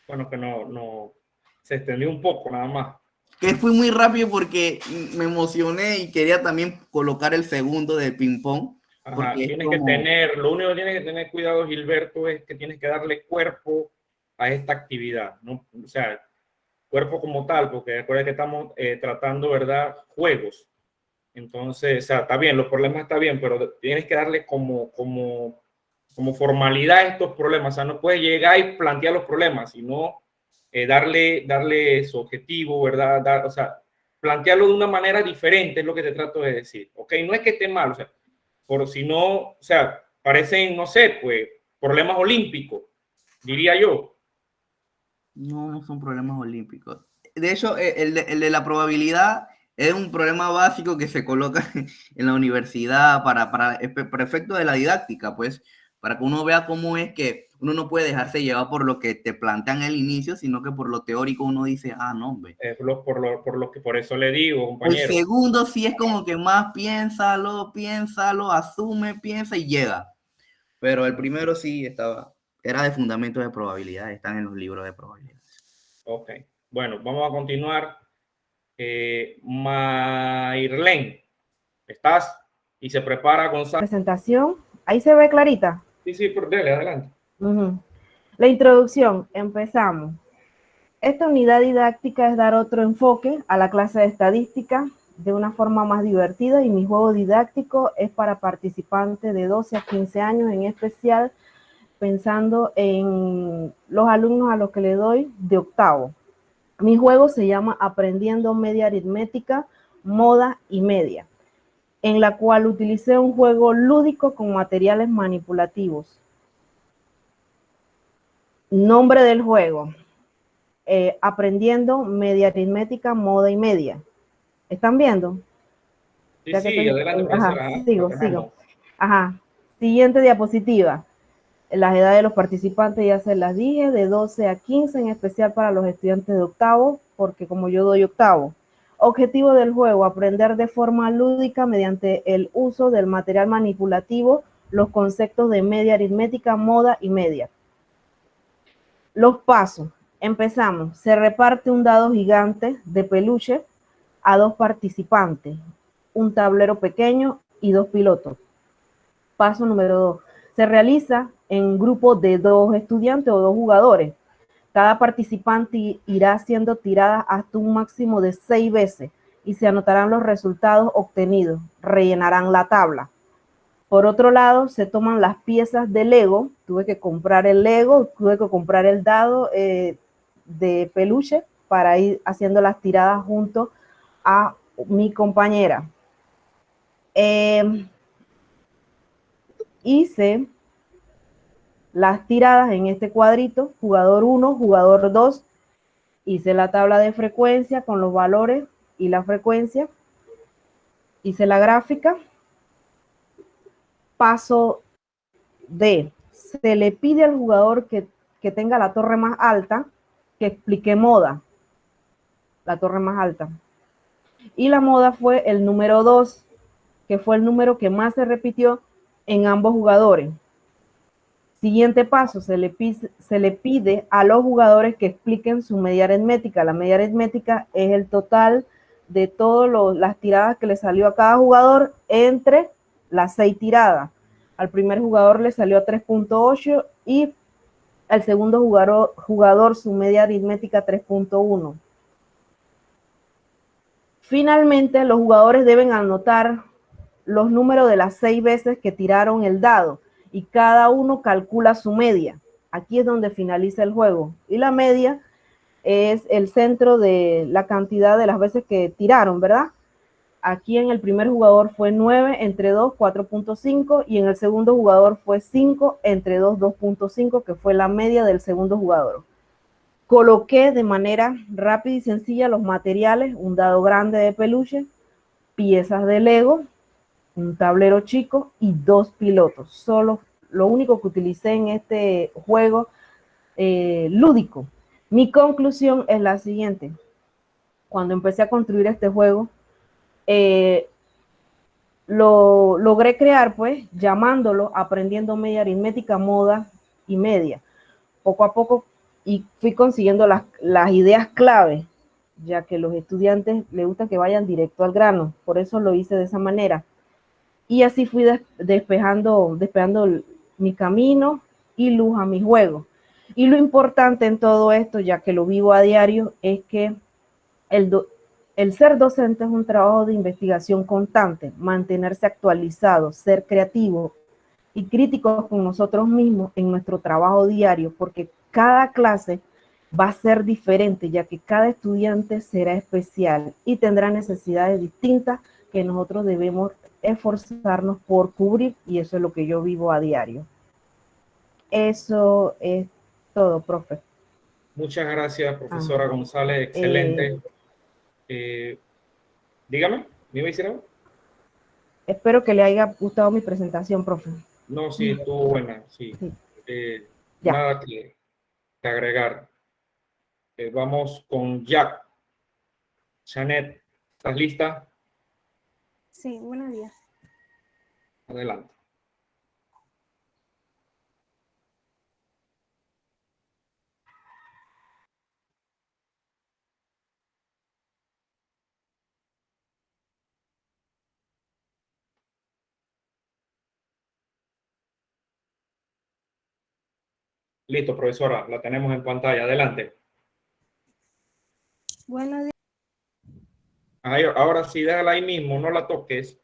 Bueno, que no, se extendió un poco nada más. Que fui muy rápido porque me emocioné y quería también colocar el segundo de ping-pong. Ajá, lo único que tienes que tener cuidado, Gilberto, es que tienes que darle cuerpo a esta actividad, ¿no? O sea, cuerpo como tal, porque recuerda que estamos tratando, ¿verdad?, juegos. Entonces, o sea, está bien, los problemas está bien, pero tienes que darle como formalidad a estos problemas. O sea, no puedes llegar y plantear los problemas, sino darle su objetivo, ¿verdad? O sea, plantearlo de una manera diferente es lo que te trato de decir, ¿ok? No es que esté mal, o sea, por si no, o sea, parecen, no sé, pues, problemas olímpicos, diría yo. No, no son problemas olímpicos. De hecho, el de la probabilidad es un problema básico que se coloca en la universidad para efecto de la didáctica, pues, para que uno vea cómo es que uno no puede dejarse llevar por lo que te plantean al inicio, sino que por lo teórico uno dice, ah, no, hombre. Por eso le digo, compañero. El segundo sí es como que más piénsalo, asume, piensa y llega. Pero el primero sí era de fundamentos de probabilidad, están en los libros de probabilidades. Ok, bueno, vamos a continuar. Mayrlen, ¿estás? Y se prepara Gonzalo. Presentación, ahí se ve clarita. Sí, dale, adelante. La introducción, empezamos. Esta unidad didáctica es dar otro enfoque a la clase de estadística de una forma más divertida, y mi juego didáctico es para participantes de 12 a 15 años, en especial pensando en los alumnos a los que le doy de octavo. Mi juego se llama Aprendiendo Media Aritmética, Moda y Media, en la cual utilicé un juego lúdico con materiales manipulativos. Nombre del juego: Aprendiendo Media Aritmética, Moda y Media. ¿Están viendo? Sí, adelante. Ajá, sigo. Ajá, siguiente diapositiva. Las edades de los participantes ya se las dije, de 12 a 15, en especial para los estudiantes de octavo, porque como yo doy octavo. Objetivo del juego: aprender de forma lúdica, mediante el uso del material manipulativo, los conceptos de media aritmética, moda y media. Los pasos. Empezamos. Se reparte un dado gigante de peluche a 2 participantes, un tablero pequeño y 2 pilotos. Paso número 2. Se realiza en grupo de 2 estudiantes o 2 jugadores. Cada participante irá haciendo tiradas hasta un máximo de 6 veces y se anotarán los resultados obtenidos. Rellenarán la tabla. Por otro lado, se toman las piezas de Lego. Tuve que comprar el Lego, tuve que comprar el dado de peluche para ir haciendo las tiradas junto a mi compañera. Hice las tiradas en este cuadrito: jugador 1, jugador 2. Hice la tabla de frecuencia con los valores y la frecuencia. Hice la gráfica. Paso D. Se le pide al jugador que tenga la torre más alta que explique moda. la torre más alta. Y la moda fue el número 2, que fue el número que más se repitió en ambos jugadores. Siguiente paso, se le pide a los jugadores que expliquen su media aritmética. La media aritmética es el total de todas las tiradas que le salió a cada jugador entre las 6 tiradas. Al primer jugador le salió a 3.8 y al segundo jugador su media aritmética 3.1. Finalmente, los jugadores deben anotar los números de las 6 veces que tiraron el dado y cada uno calcula su media. Aquí es donde finaliza el juego. Y la media es el centro de la cantidad de las veces que tiraron, ¿verdad? Aquí en el primer jugador fue 9 entre 2, 4.5, y en el segundo jugador fue 5 entre 2, 2.5, que fue la media del segundo jugador. Coloqué de manera rápida y sencilla los materiales: un dado grande de peluche, piezas de Lego, un tablero chico y 2 pilotos. Solo lo único que utilicé en este juego lúdico. Mi conclusión es la siguiente. Cuando empecé a construir este juego, lo logré crear, pues, llamándolo Aprendiendo Media Aritmética, Moda y Media. Poco a poco, y fui consiguiendo las ideas clave, ya que los estudiantes les gusta que vayan directo al grano. Por eso lo hice de esa manera. Y así fui despejando mi camino y luz a mi juego. Y lo importante en todo esto, ya que lo vivo a diario, es que el ser docente es un trabajo de investigación constante, mantenerse actualizado, ser creativo y críticos con nosotros mismos en nuestro trabajo diario, porque cada clase va a ser diferente, ya que cada estudiante será especial y tendrá necesidades distintas que nosotros debemos esforzarnos por cubrir, y eso es lo que yo vivo a diario. Eso es todo, profe. Muchas gracias, profesora González, excelente. Dígame, ¿me iba a decir algo? Espero que le haya gustado mi presentación, profe. No, sí, estuvo buena, sí. Nada que agregar. Vamos con Jack. Janet, ¿estás lista? Sí, buenos días. Adelante. Listo, profesora, la tenemos en pantalla. Adelante. Buenos días. Ahora sí, déjala ahí mismo, no la toques.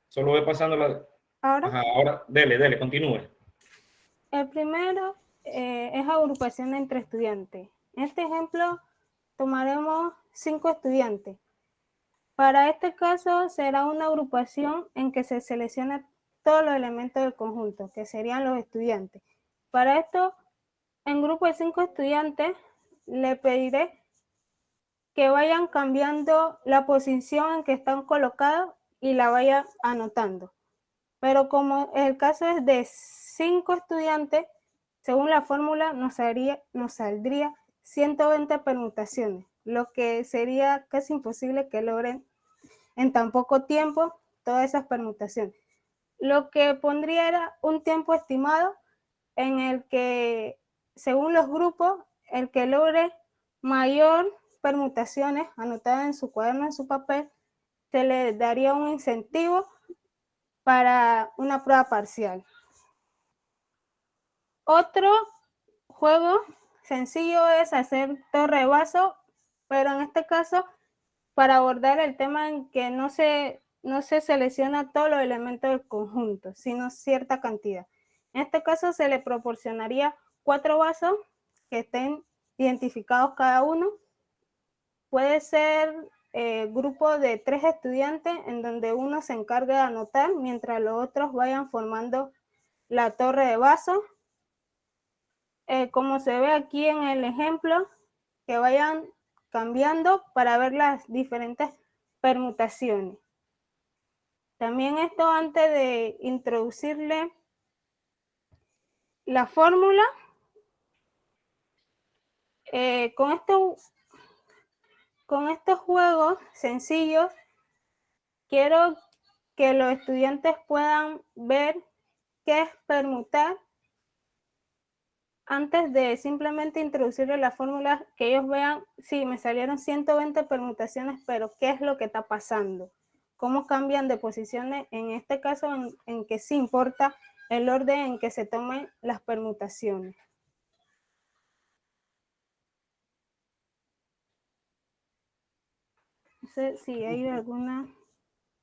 Solo ve pasando la... Ahora, ahora, dele, continúe. el primero es agrupación entre estudiantes. En este ejemplo, tomaremos 5 estudiantes. Para este caso, será una agrupación en que se selecciona todos los elementos del conjunto, que serían los estudiantes. Para esto, en grupo de 5 estudiantes, le pediré que vayan cambiando la posición en que están colocados y la vayan anotando. Pero como el caso es de 5 estudiantes, según la fórmula nos saldría 120 permutaciones, lo que sería casi imposible que logren en tan poco tiempo todas esas permutaciones. Lo que pondría era un tiempo estimado en el que, según los grupos, el que logre mayor permutaciones anotadas en su cuaderno, en su papel, se le daría un incentivo para una prueba parcial. Otro juego sencillo es hacer torre de vaso, pero en este caso, para abordar el tema en que no se selecciona todos los elementos del conjunto, sino cierta cantidad. En este caso se le proporcionaría 4 vasos que estén identificados cada uno. Puede ser grupo de 3 estudiantes en donde uno se encargue de anotar mientras los otros vayan formando la torre de vasos. Como se ve aquí en el ejemplo, que vayan cambiando para ver las diferentes permutaciones. También esto, antes de introducirle la fórmula, con esto con estos juegos sencillos, quiero que los estudiantes puedan ver qué es permutar antes de simplemente introducirle la fórmula, que ellos vean, sí, me salieron 120 permutaciones, pero ¿qué es lo que está pasando? ¿Cómo cambian de posiciones? En este caso, en que sí importa el orden en que se tomen las permutaciones. No sé si hay alguna...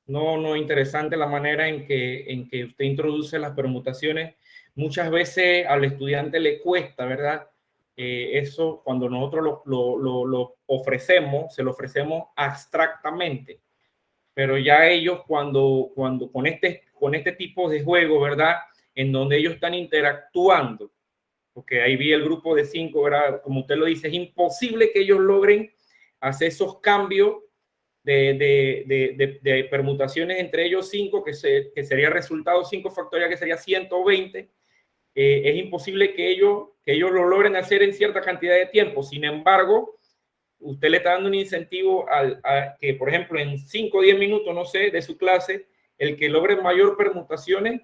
No, interesante la manera en que usted introduce las permutaciones. Muchas veces al estudiante le cuesta, ¿verdad? Eso cuando nosotros lo ofrecemos, se lo ofrecemos abstractamente. Pero ya ellos cuando con este tipo de juego, ¿verdad? En donde ellos están interactuando, porque ahí vi el grupo de 5, ¿verdad? Como usted lo dice, es imposible que ellos logren hacer esos cambios de permutaciones entre ellos 5, que sería resultado 5 factorial, que sería 120. Es imposible que ellos lo logren hacer en cierta cantidad de tiempo. Sin embargo, usted le está dando un incentivo a que, por ejemplo, en 5 o 10 minutos, no sé, de su clase, el que logre mayor permutaciones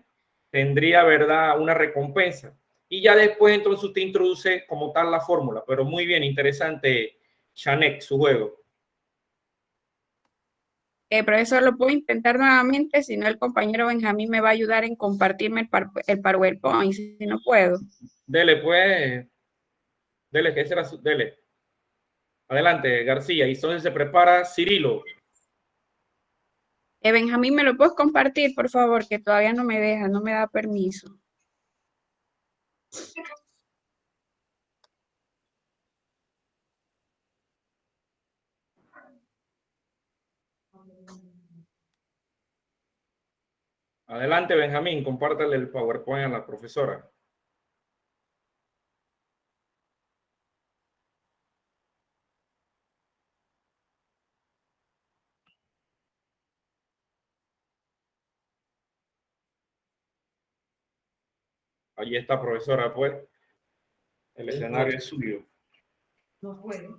tendría, ¿verdad?, una recompensa. Y ya después, entonces, usted introduce como tal la fórmula. Pero muy bien, interesante, Shanek, su juego. Profesor, lo puedo intentar nuevamente, si no el compañero Benjamín me va a ayudar en compartirme el PowerPoint, si no puedo. Dele, pues, dele, que será dele. Adelante, García. Y entonces se prepara Cirilo. Benjamín, ¿me lo puedes compartir, por favor? Que todavía no me deja, no me da permiso. Adelante, Benjamín, compártale el PowerPoint a la profesora. Allí está, profesora, pues. El escenario es suyo. Buenos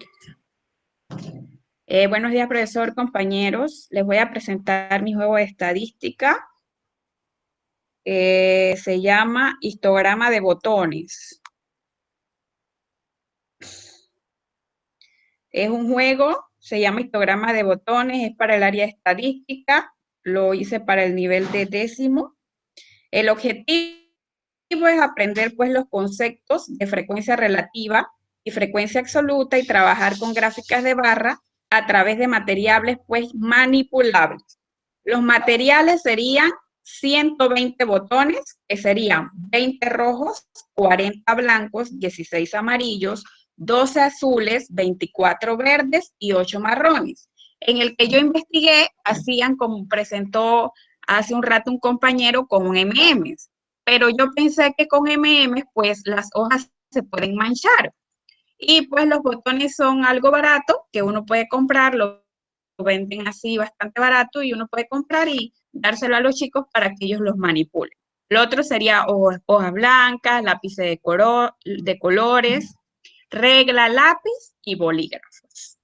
días, profesor, compañeros. Les voy a presentar mi juego de estadística. Se llama histograma de botones. Es un juego, se llama histograma de botones, es para el área de estadística. Lo hice para el nivel de 10º. El objetivo es aprender pues los conceptos de frecuencia relativa y frecuencia absoluta y trabajar con gráficas de barra a través de materiales pues manipulables. Los materiales serían 120 botones, que serían 20 rojos, 40 blancos, 16 amarillos, 12 azules, 24 verdes y 8 marrones. En el que yo investigué, hacían como presentó hace un rato un compañero con un M&M's. Pero yo pensé que con M&M's, pues las hojas se pueden manchar. Y pues los botones son algo barato, que uno puede comprar, lo venden así bastante barato y uno puede comprar y dárselo a los chicos para que ellos los manipulen. Lo otro sería hojas blancas, lápices de colores, regla, lápiz y bolígrafos.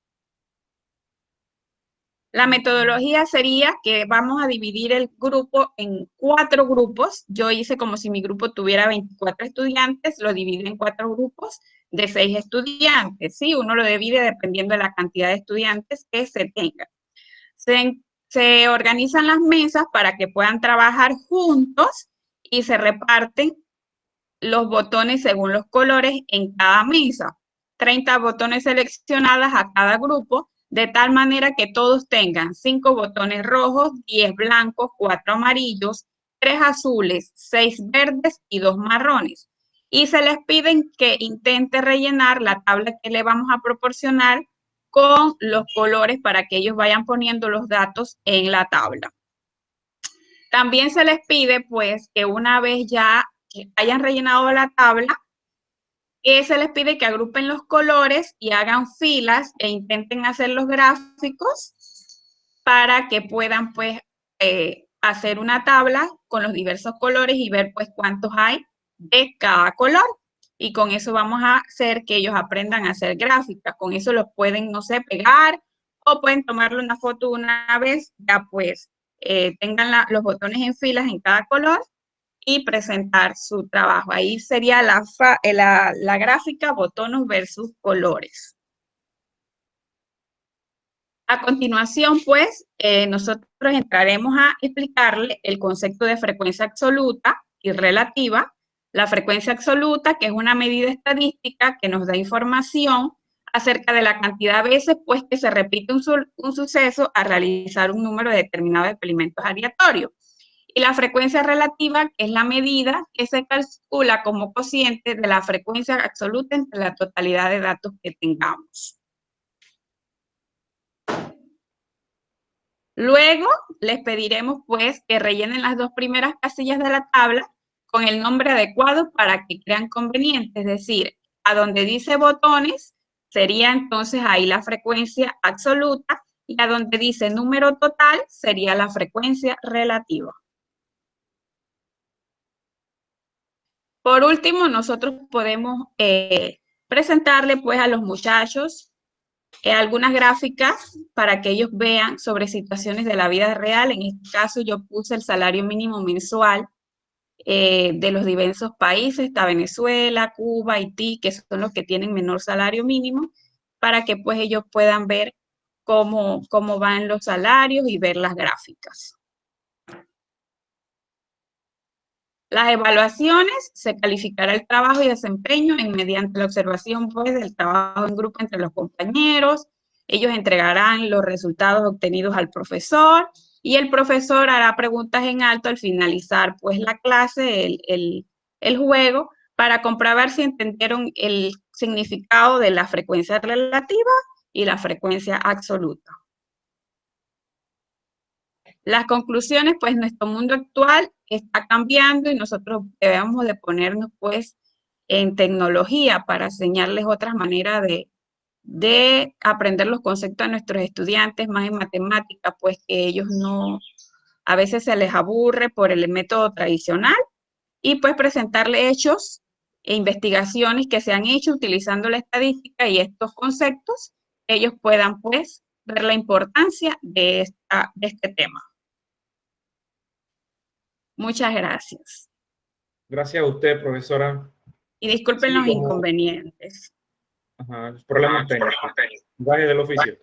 La metodología sería que vamos a dividir el grupo en 4 grupos. Yo hice como si mi grupo tuviera 24 estudiantes, lo dividí en 4 grupos de 6 estudiantes. Sí, uno lo divide dependiendo de la cantidad de estudiantes que se tenga. Se organizan las mesas para que puedan trabajar juntos y se reparten los botones según los colores en cada mesa. 30 botones seleccionados a cada grupo, de tal manera que todos tengan 5 botones rojos, 10 blancos, 4 amarillos, 3 azules, 6 verdes y 2 marrones. Y se les piden que intente rellenar la tabla que le vamos a proporcionar con los colores para que ellos vayan poniendo los datos en la tabla. También se les pide, pues, que una vez ya hayan rellenado la tabla, se les pide que agrupen los colores y hagan filas e intenten hacer los gráficos para que puedan, pues, hacer una tabla con los diversos colores y ver, pues, cuántos hay de cada color. Y con eso vamos a hacer que ellos aprendan a hacer gráficas. Con eso los pueden, no sé, pegar o pueden tomarle una foto una vez, ya pues tengan los botones en filas en cada color y presentar su trabajo. Ahí sería la gráfica botones versus colores. A continuación, pues, nosotros entraremos a explicarle el concepto de frecuencia absoluta y relativa. La frecuencia absoluta, que es una medida estadística que nos da información acerca de la cantidad de veces pues, que se repite un suceso al realizar un número determinado de experimentos aleatorios. Y la frecuencia relativa, que es la medida que se calcula como cociente de la frecuencia absoluta entre la totalidad de datos que tengamos. Luego les pediremos pues que rellenen las 2 primeras casillas de la tabla con el nombre adecuado para que crean conveniente, es decir, a donde dice botones sería entonces ahí la frecuencia absoluta y a donde dice número total sería la frecuencia relativa. Por último, nosotros podemos presentarle pues a los muchachos algunas gráficas para que ellos vean sobre situaciones de la vida real. En este caso yo puse el salario mínimo mensual de los diversos países, está Venezuela, Cuba, Haití, que son los que tienen menor salario mínimo, para que pues ellos puedan ver cómo van los salarios y ver las gráficas. Las evaluaciones, se calificará el trabajo y desempeño mediante la observación pues, del trabajo en grupo entre los compañeros. Ellos entregarán los resultados obtenidos al profesor y el profesor hará preguntas en alto al finalizar pues, la clase, el juego, para comprobar si entendieron el significado de la frecuencia relativa y la frecuencia absoluta. Las conclusiones, pues nuestro mundo actual está cambiando y nosotros debemos de ponernos pues en tecnología para enseñarles otras maneras de aprender los conceptos a nuestros estudiantes, más en matemática, pues que ellos no, a veces se les aburre por el método tradicional y pues presentarles hechos e investigaciones que se han hecho utilizando la estadística y estos conceptos, ellos puedan pues ver la importancia de este tema. Muchas gracias. Gracias a usted, profesora. Y disculpen los inconvenientes. Ajá, los problemas técnicos. Vaya del oficio.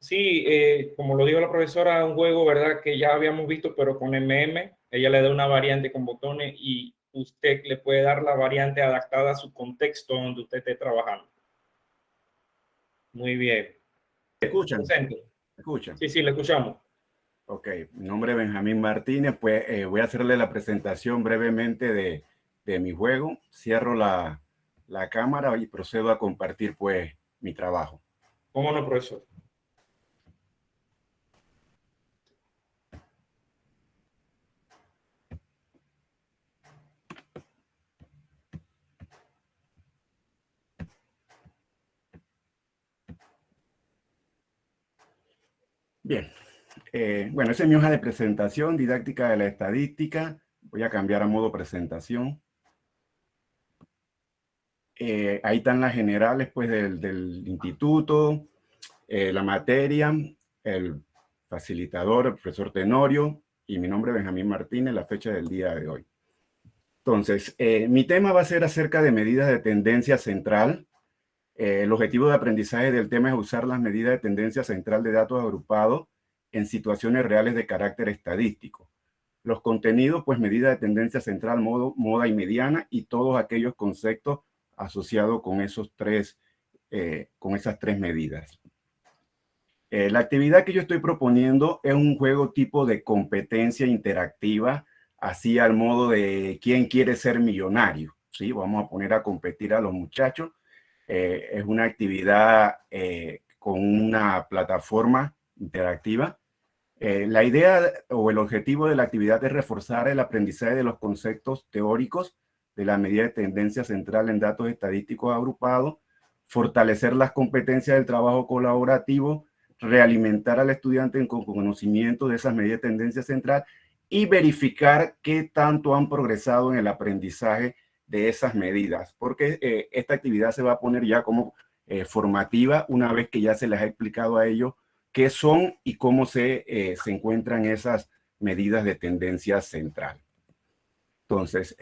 Sí, como lo dijo la profesora, un juego, ¿verdad? Que ya habíamos visto, pero con MM. Ella le da una variante con botones y usted le puede dar la variante adaptada a su contexto donde usted esté trabajando. Muy bien. ¿Me escuchan? ¿Me escuchan? Sí, sí, le escuchamos. Ok, mi nombre es Benjamín Martínez, pues voy a hacerle la presentación brevemente de mi juego. Cierro la cámara y procedo a compartir pues mi trabajo. ¿Cómo no, profesor? Bien, bueno, esa es mi hoja de presentación, didáctica de la estadística. Voy a cambiar a modo presentación. Ahí están las generales pues del instituto, la materia, el facilitador, el profesor Tenorio, y mi nombre es Benjamín Martínez, la fecha del día de hoy. Entonces, mi tema va a ser acerca de medidas de tendencia central. El objetivo de aprendizaje del tema es usar las medidas de tendencia central de datos agrupados en situaciones reales de carácter estadístico. Los contenidos, pues medida de tendencia central, moda y mediana, y todos aquellos conceptos asociados con esas tres medidas. La actividad que yo estoy proponiendo es un juego tipo de competencia interactiva, así al modo de quién quiere ser millonario. ¿Sí? Vamos a poner a competir a los muchachos. Es una actividad con una plataforma interactiva. La idea o el objetivo de la actividad es reforzar el aprendizaje de los conceptos teóricos de la medida de tendencia central en datos estadísticos agrupados, fortalecer las competencias del trabajo colaborativo, realimentar al estudiante con conocimiento de esas medidas de tendencia central y verificar qué tanto han progresado en el aprendizaje de esas medidas, porque esta actividad se va a poner ya como formativa una vez que ya se les ha explicado a ellos qué son y cómo se encuentran esas medidas de tendencia central. Entonces,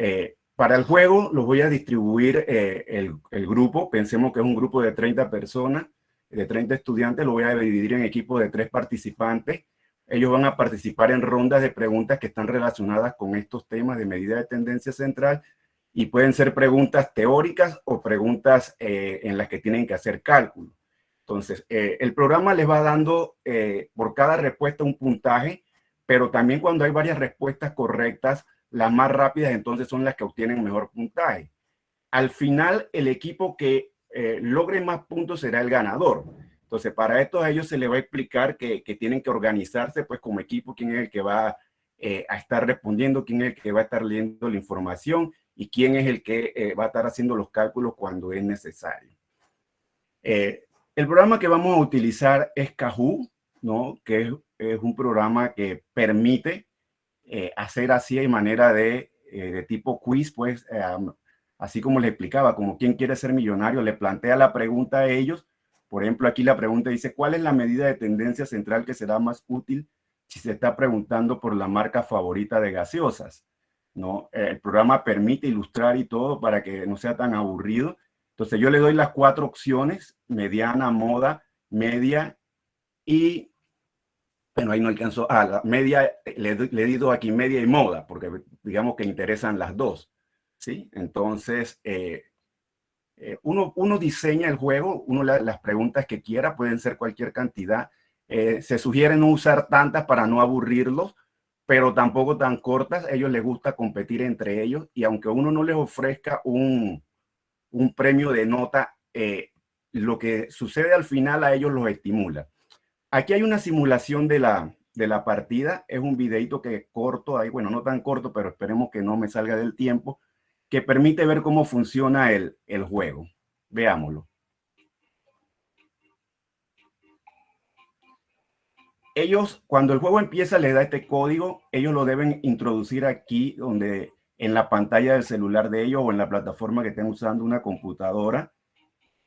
para el juego los voy a distribuir el grupo. Pensemos que es un grupo de 30 personas, de 30 estudiantes. Lo voy a dividir en equipos de 3 participantes. Ellos van a participar en rondas de preguntas que están relacionadas con estos temas de medida de tendencia central y pueden ser preguntas teóricas o preguntas en las que tienen que hacer cálculo. Entonces, el programa les va dando por cada respuesta un puntaje, pero también cuando hay varias respuestas correctas, las más rápidas entonces son las que obtienen mejor puntaje. Al final, el equipo que logre más puntos será el ganador. Entonces, para esto a ellos se les va a explicar que tienen que organizarse pues como equipo, quién es el que va a estar respondiendo, quién es el que va a estar leyendo la información y quién es el que va a estar haciendo los cálculos cuando es necesario. El programa que vamos a utilizar es Kahoot, ¿no? Que es un programa que permite hacer así de manera de tipo quiz, pues, así como les explicaba, como quién quiere ser millonario, le plantea la pregunta a ellos. Por ejemplo, aquí la pregunta dice, ¿cuál es la medida de tendencia central que será más útil si se está preguntando por la marca favorita de gaseosas? ¿No? El programa permite ilustrar y todo para que no sea tan aburrido. Entonces yo le doy las 4 opciones, mediana, moda, media y, bueno, ahí no alcanzó, la media, le he dado aquí media y moda, porque digamos que interesan las dos, ¿sí? Entonces, uno diseña el juego, las preguntas que quiera, pueden ser cualquier cantidad. Se sugiere no usar tantas para no aburrirlos, pero tampoco tan cortas. A ellos les gusta competir entre ellos y aunque uno no les ofrezca un premio de nota, lo que sucede al final a ellos los estimula. Aquí hay una simulación de la partida. Es un videito que es corto, ahí, bueno, no tan corto, pero esperemos que no me salga del tiempo, que permite ver cómo funciona el juego. Veámoslo. Ellos, cuando el juego empieza, les da este código. Ellos lo deben introducir aquí, donde en la pantalla del celular de ellos o en la plataforma que estén usando una computadora.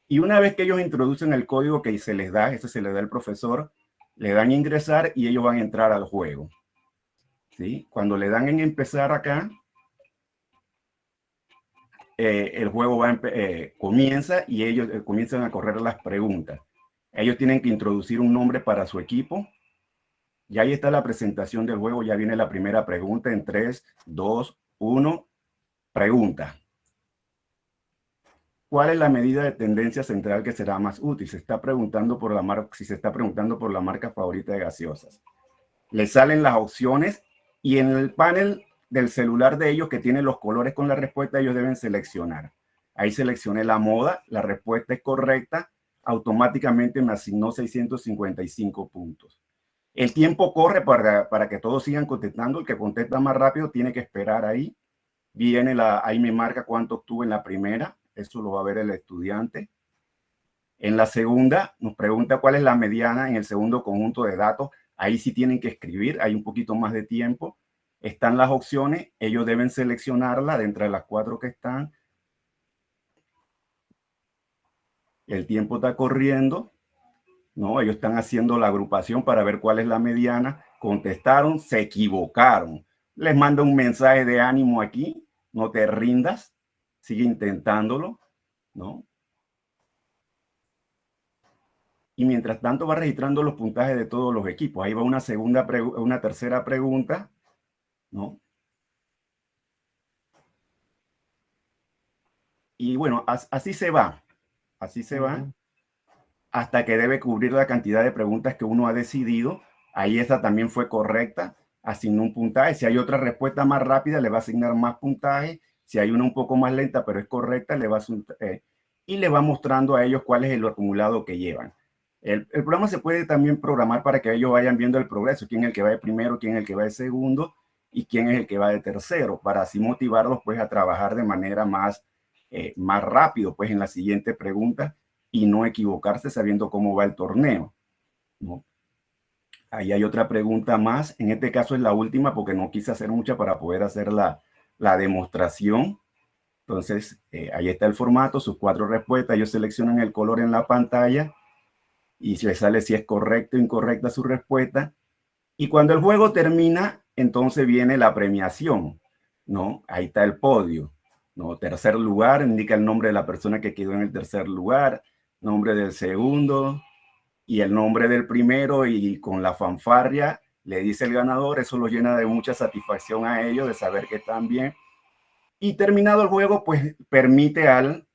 Y una vez que ellos introducen el código que se les da, ese se le da al profesor, le dan ingresar y ellos van a entrar al juego. ¿Sí? Cuando le dan en empezar acá, el juego comienza y ellos comienzan a correr las preguntas. Ellos tienen que introducir un nombre para su equipo. Y ahí está la presentación del juego. Ya viene la primera pregunta en 3, 2, 1. Pregunta. ¿Cuál es la medida de tendencia central que será más útil? Se está preguntando por la marca, si se está preguntando por la marca favorita de gaseosas. Les salen las opciones y en el panel del celular de ellos que tiene los colores con la respuesta, ellos deben seleccionar. Ahí seleccioné la moda, la respuesta es correcta, automáticamente me asignó 655 puntos. El tiempo corre para que todos sigan contestando. El que contesta más rápido tiene que esperar ahí. Ahí me marca cuánto obtuvo en la primera. Eso lo va a ver el estudiante. En la segunda nos pregunta cuál es la mediana en el segundo conjunto de datos. Ahí sí tienen que escribir, hay un poquito más de tiempo. Están las opciones, ellos deben seleccionarla de entre las 4 que están. El tiempo está corriendo, ¿no? Ellos están haciendo la agrupación para ver cuál es la mediana. Contestaron, se equivocaron. Les manda un mensaje de ánimo aquí, no te rindas, sigue intentándolo, ¿no? Y mientras tanto va registrando los puntajes de todos los equipos. Ahí va una tercera pregunta, ¿no? Y bueno, así se va. Así se va hasta que debe cubrir la cantidad de preguntas que uno ha decidido. Ahí esta también fue correcta. Asignó un puntaje. Si hay otra respuesta más rápida, le va a asignar más puntaje. Si hay una un poco más lenta, pero es correcta, le va a y le va mostrando a ellos cuál es el acumulado que llevan. El programa se puede también programar para que ellos vayan viendo el progreso, quién es el que va de primero, quién es el que va de segundo y quién es el que va de tercero, para así motivarlos pues a trabajar de manera más rápido pues en la siguiente pregunta y no equivocarse sabiendo cómo va el torneo, ¿no? Ahí hay otra pregunta más, en este caso es la última porque no quise hacer mucha para poder hacer la demostración. Entonces, ahí está el formato, sus 4 respuestas. Ellos seleccionan el color en la pantalla y les sale si es correcta o incorrecta su respuesta. Y cuando el juego termina, entonces viene la premiación, ¿no? Ahí está el podio, ¿no? Tercer lugar, indica el nombre de la persona que quedó en el tercer lugar, nombre del segundo y el nombre del primero, y con la fanfarria le dice el ganador. Eso lo llena de mucha satisfacción a ellos, de saber que están bien. Y terminado el juego, pues permite al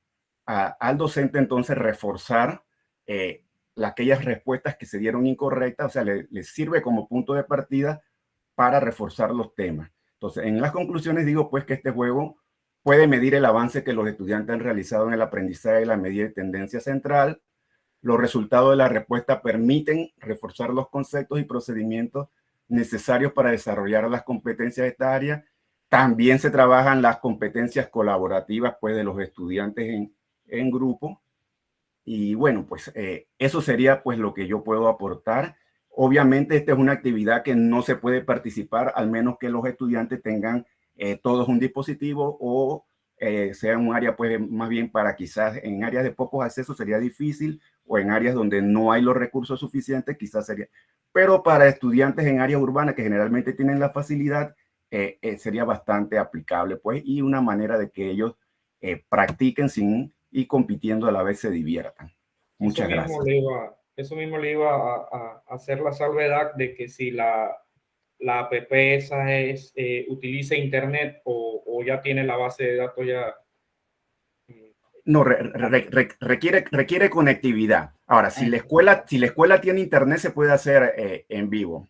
docente entonces reforzar aquellas respuestas que se dieron incorrectas, o sea, le sirve como punto de partida para reforzar los temas. Entonces, en las conclusiones digo pues que este juego puede medir el avance que los estudiantes han realizado en el aprendizaje de la medida de tendencia central. Los resultados de la respuesta permiten reforzar los conceptos y procedimientos necesarios para desarrollar las competencias de esta área. También se trabajan las competencias colaborativas pues, de los estudiantes en grupo. Y bueno, pues eso sería pues lo que yo puedo aportar. Obviamente esta es una actividad que no se puede participar al menos que los estudiantes tengan todos un dispositivo o sea un área pues más bien para quizás en áreas de pocos accesos sería difícil, o en áreas donde no hay los recursos suficientes quizás sería, pero para estudiantes en áreas urbanas que generalmente tienen la facilidad sería bastante aplicable pues, y una manera de que ellos practiquen sin y compitiendo a la vez se diviertan. Muchas gracias. Eso mismo le iba a hacer la salvedad de que si la app esa utiliza internet o ya tiene la base de datos ya. No, requiere conectividad. Ahora, si la escuela tiene internet, se puede hacer en vivo.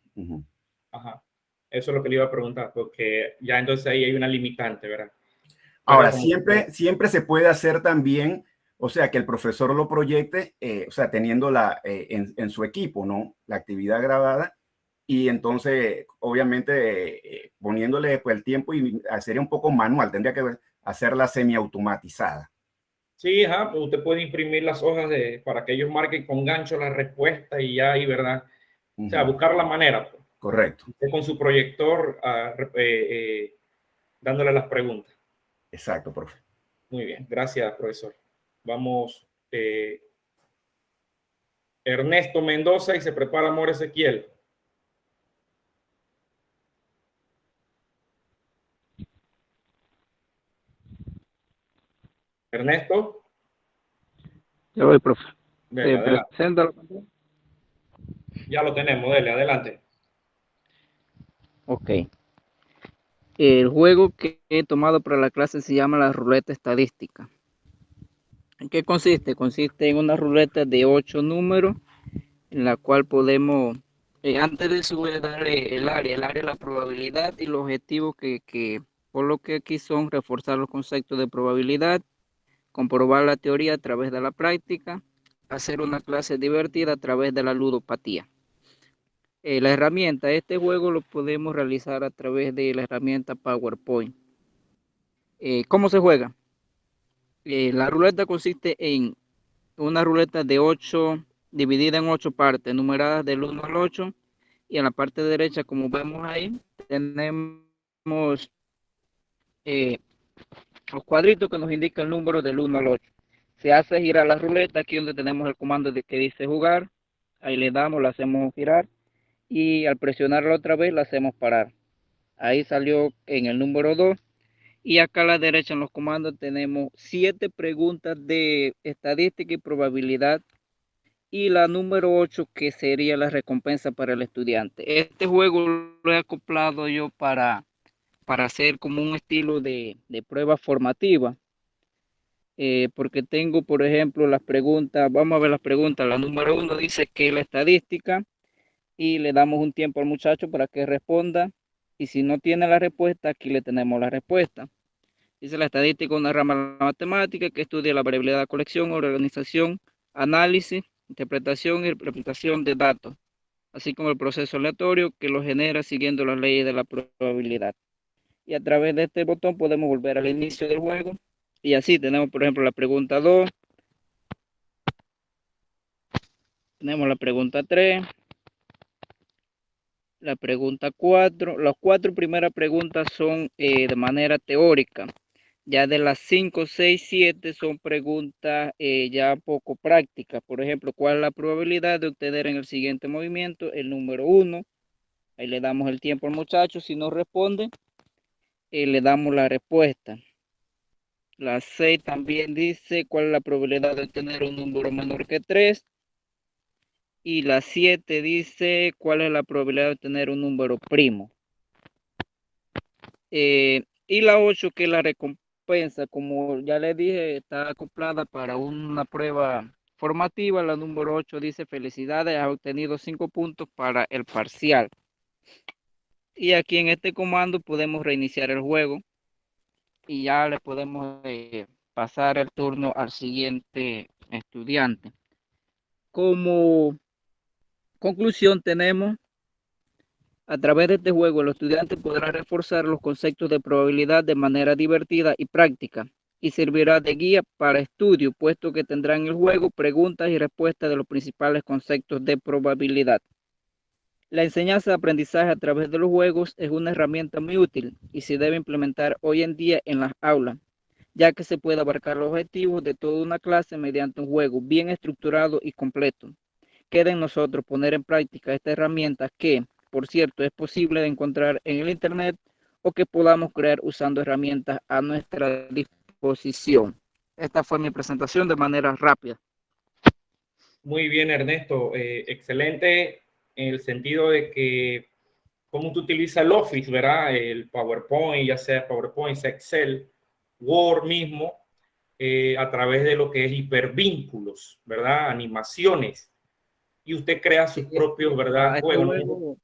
Ajá. Eso es lo que le iba a preguntar, porque ya entonces ahí hay una limitante, ¿verdad? Ahora, siempre se puede hacer también, o sea, que el profesor lo proyecte, o sea, teniéndola en su equipo, ¿no? La actividad grabada, y entonces, obviamente, poniéndole pues, el tiempo, y sería un poco manual, tendría que hacerla semiautomatizada. Sí, ajá, pues usted puede imprimir las hojas para que ellos marquen con gancho la respuesta y ya ahí, ¿verdad? O sea, buscar la manera. Pues. Correcto. Usted con su proyector dándole las preguntas. Exacto, profe. Muy bien, gracias, profesor. Vamos, Ernesto Mendoza y se prepara Amor Ezequiel. Ernesto. Ya voy, profe. Dele, Presenta la pantalla. Ya lo tenemos, dele, adelante. Ok. El juego que he tomado para la clase se llama la ruleta estadística. ¿En qué consiste? Consiste en una ruleta de 8 números, en la cual podemos, antes de subir, darle el área, la probabilidad y los objetivos que por lo que aquí son reforzar los conceptos de probabilidad, comprobar la teoría a través de la práctica, hacer una clase divertida a través de la ludopatía. La herramienta, este juego lo podemos realizar a través de la herramienta PowerPoint. ¿Cómo se juega? La ruleta consiste en una ruleta de 8, dividida en 8 partes, numeradas del 1 al 8, y en la parte derecha, como vemos ahí, tenemos los cuadritos que nos indican el número del 1 al 8. Se hace girar la ruleta, aquí donde tenemos el comando que dice jugar, ahí le damos, la hacemos girar, y al presionarla otra vez la hacemos parar. Ahí salió en el número 2. Y acá a la derecha en los comandos tenemos 7 preguntas de estadística y probabilidad. Y la número 8 que sería la recompensa para el estudiante. Este juego lo he acoplado yo para hacer como un estilo de prueba formativa. Porque tengo, por ejemplo, las preguntas. Vamos a ver las preguntas. La número 1 dice que es la estadística. Y le damos un tiempo al muchacho para que responda, y si no tiene la respuesta, aquí le tenemos la respuesta. Dice la estadística, una rama de la matemática que estudia la variabilidad de la colección, organización, análisis, interpretación y representación de datos, así como el proceso aleatorio que lo genera siguiendo las leyes de la probabilidad. Y a través de este botón podemos volver al inicio del juego, y así tenemos, por ejemplo, la pregunta 2, tenemos la pregunta 3, la pregunta 4, las 4 primeras preguntas son de manera teórica. Ya de las 5, 6, 7 son preguntas ya poco prácticas. Por ejemplo, ¿cuál es la probabilidad de obtener en el siguiente movimiento el número 1? Ahí le damos el tiempo al muchacho. Si no responde, le damos la respuesta. La 6 también dice cuál es la probabilidad de obtener un número menor que 3. Y la 7 dice cuál es la probabilidad de obtener un número primo. Y la 8, que es la recompensa, como ya le dije, está acoplada para una prueba formativa. La número 8 dice: felicidades, has obtenido 5 puntos para el parcial. Y aquí en este comando podemos reiniciar el juego y ya le podemos pasar el turno al siguiente estudiante. Como conclusión tenemos: a través de este juego, el estudiante podrá reforzar los conceptos de probabilidad de manera divertida y práctica, y servirá de guía para estudio, puesto que tendrá en el juego preguntas y respuestas de los principales conceptos de probabilidad. La enseñanza de aprendizaje a través de los juegos es una herramienta muy útil y se debe implementar hoy en día en las aulas, ya que se puede abarcar los objetivos de toda una clase mediante un juego bien estructurado y completo. Queda en nosotros poner en práctica esta herramienta que, por cierto, es posible de encontrar en el Internet o que podamos crear usando herramientas a nuestra disposición. Esta fue mi presentación de manera rápida. Muy bien, Ernesto. Excelente en el sentido de que cómo tú utilizas el Office, ¿verdad? El PowerPoint, ya sea PowerPoint, Excel, Word mismo, a través de lo que es hipervínculos, ¿verdad? Animaciones. Y usted crea sus propios, ¿verdad? Juegos.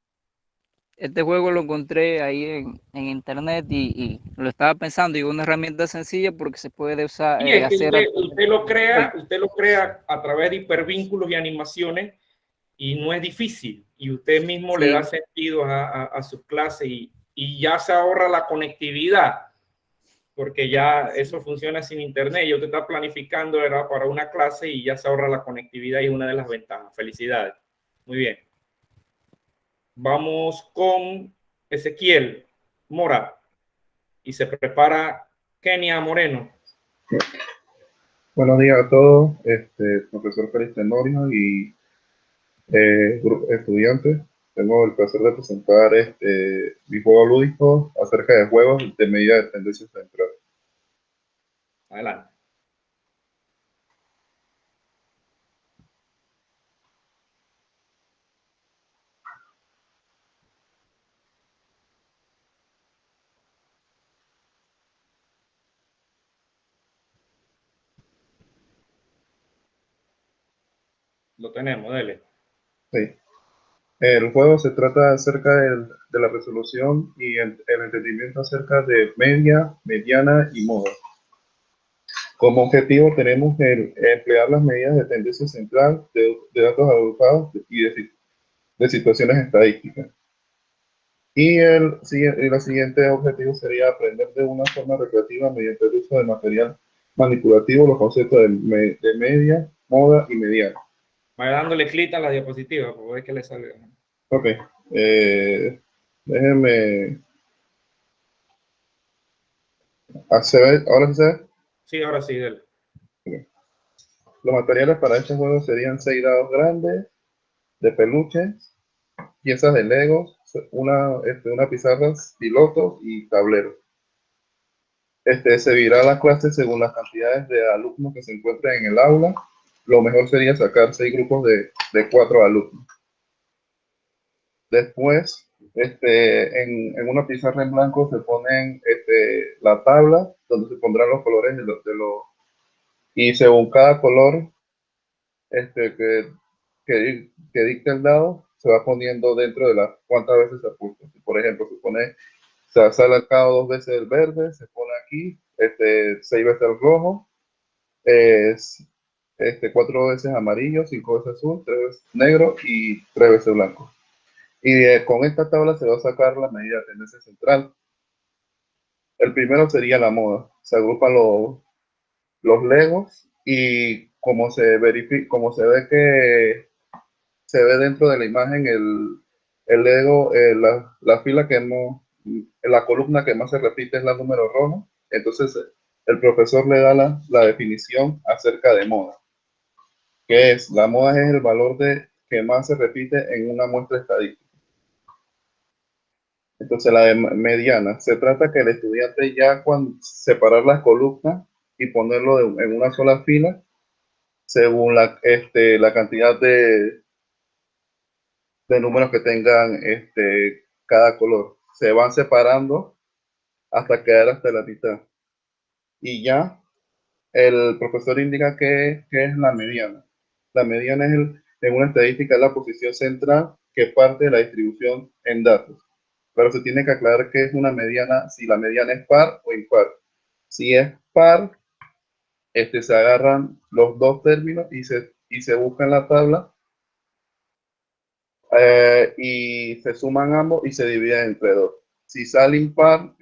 Este juego lo encontré ahí en internet y lo estaba pensando, y una herramienta sencilla porque se puede usar. Sí, es que usted lo crea a través de hipervínculos y animaciones, y no es difícil, y usted mismo le da sentido a su clase, y ya se ahorra la conectividad, porque ya eso funciona sin internet. Ya usted está planificando, ¿verdad?, para una clase, y ya se ahorra la conectividad, y es una de las ventajas. Felicidades. Muy bien. Vamos con Ezequiel Mora y se prepara Kenia Moreno. Buenos días a todos, profesor Félix Tenorio y estudiantes. Tengo el placer de presentar mi juego lúdico acerca de juegos de medida de tendencia central. Adelante. Lo tenemos, dele. Sí. El juego se trata acerca de la resolución y el entendimiento acerca de media, mediana y moda. Como objetivo tenemos el emplear las medidas de tendencia central de datos agrupados y de situaciones estadísticas. Y el siguiente objetivo sería aprender de una forma recreativa mediante el uso de material manipulativo los conceptos de media, moda y mediana. Vaya dándole clic a la diapositiva para ver que le salga. Ok. Déjenme... ¿Ahora sí se ve? Sí, ahora sí, dele. Okay. Los materiales para este juego serían 6 dados grandes de peluche, piezas de Legos, una pizarra, pilotos y tableros. Se dividirá la clase según las cantidades de alumnos que se encuentren en el aula. Lo mejor sería sacar 6 grupos de 4 alumnos. Después, en una pizarra en blanco se ponen la tabla donde se pondrán los colores y según cada color que dicte el dado, se va poniendo dentro de las cuántas veces se apunta. Por ejemplo, se sale al cabo 2 veces el verde, se pone aquí 6 veces el rojo, 4 veces amarillo, 5 veces azul, 3 veces negro y 3 veces blanco. Y con esta tabla se va a sacar la medida de tendencia central. El primero sería la moda. Se agrupan los Legos y como se ve que se ve dentro de la imagen el Lego, la fila la columna que más se repite es la número rojo. Entonces el profesor le da la definición acerca de moda, que es, la moda es el valor que más se repite en una muestra estadística. Entonces la de mediana, se trata que el estudiante ya cuando separar las columnas y ponerlo en una sola fila, según la cantidad de números que tengan cada color. Se van separando hasta quedar hasta la mitad. Y ya el profesor indica que es la mediana. La mediana es en una estadística la posición central que parte de la distribución en datos. Pero se tiene que aclarar que es una mediana, si la mediana es par o impar. Si es par, se agarran los dos términos y se busca en la tabla y se suman ambos y se dividen entre dos. Si sale impar,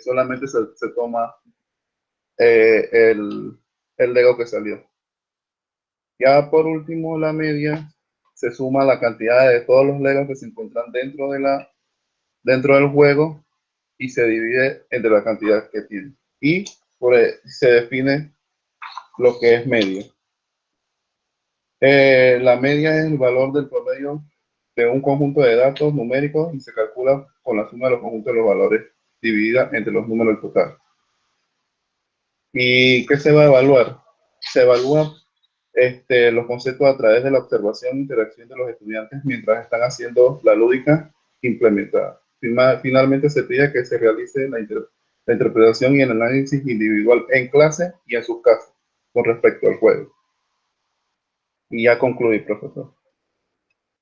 solamente se toma el lego que salió. Ya por último, la media se suma la cantidad de todos los legos que se encuentran dentro del juego y se divide entre la cantidad que tiene. Y se define lo que es medio. La media es el valor del promedio de un conjunto de datos numéricos y se calcula con la suma de los conjuntos de los valores dividida entre los números del total. ¿Y qué se va a evaluar? Se evalúa los conceptos a través de la observación e interacción de los estudiantes mientras están haciendo la lúdica implementada. Finalmente se pide que se realice la interpretación y el análisis individual en clase y en sus casas con respecto al juego. Y ya concluí, profesor.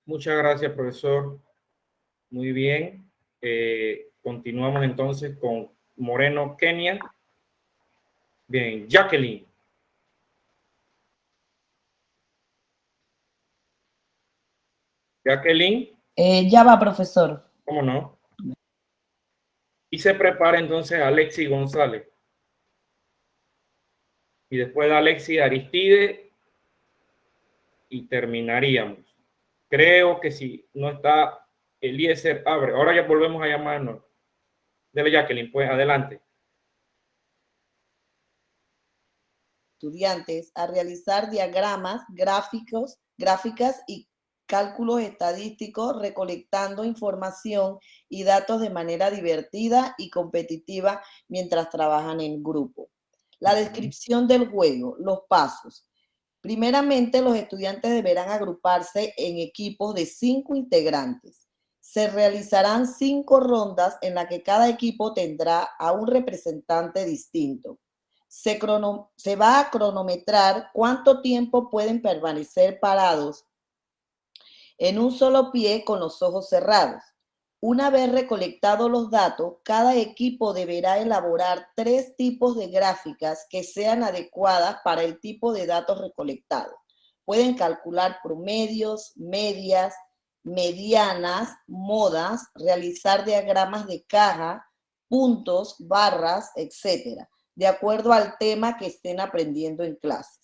Muchas gracias, profesor. Muy bien. Continuamos entonces con Moreno, Kenia. Bien, Jacqueline. Jacqueline. Ya va, profesor. ¿Cómo no? Y se prepara entonces Alexi González. Y después de Alexi, Aristide. Y terminaríamos. Creo que si no está Eliezer, abre. Ahora ya volvemos a llamarnos. Dele, Jacqueline, pues adelante. Estudiantes a realizar diagramas, gráficas y cálculos estadísticos, recolectando información y datos de manera divertida y competitiva mientras trabajan en grupo. La descripción del juego, los pasos. Primeramente, los estudiantes deberán agruparse en equipos de 5 integrantes. Se realizarán 5 rondas en las que cada equipo tendrá a un representante distinto. Se va a cronometrar cuánto tiempo pueden permanecer parados en un solo pie con los ojos cerrados. Una vez recolectados los datos, cada equipo deberá elaborar 3 tipos de gráficas que sean adecuadas para el tipo de datos recolectados. Pueden calcular promedios, medias, medianas, modas, realizar diagramas de caja, puntos, barras, etc., de acuerdo al tema que estén aprendiendo en clase.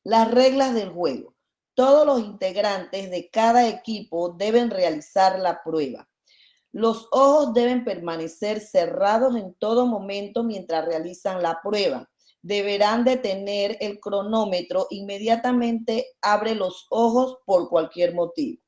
Las reglas del juego. Todos los integrantes de cada equipo deben realizar la prueba. Los ojos deben permanecer cerrados en todo momento mientras realizan la prueba. Deberán detener el cronómetro inmediatamente abre los ojos por cualquier motivo.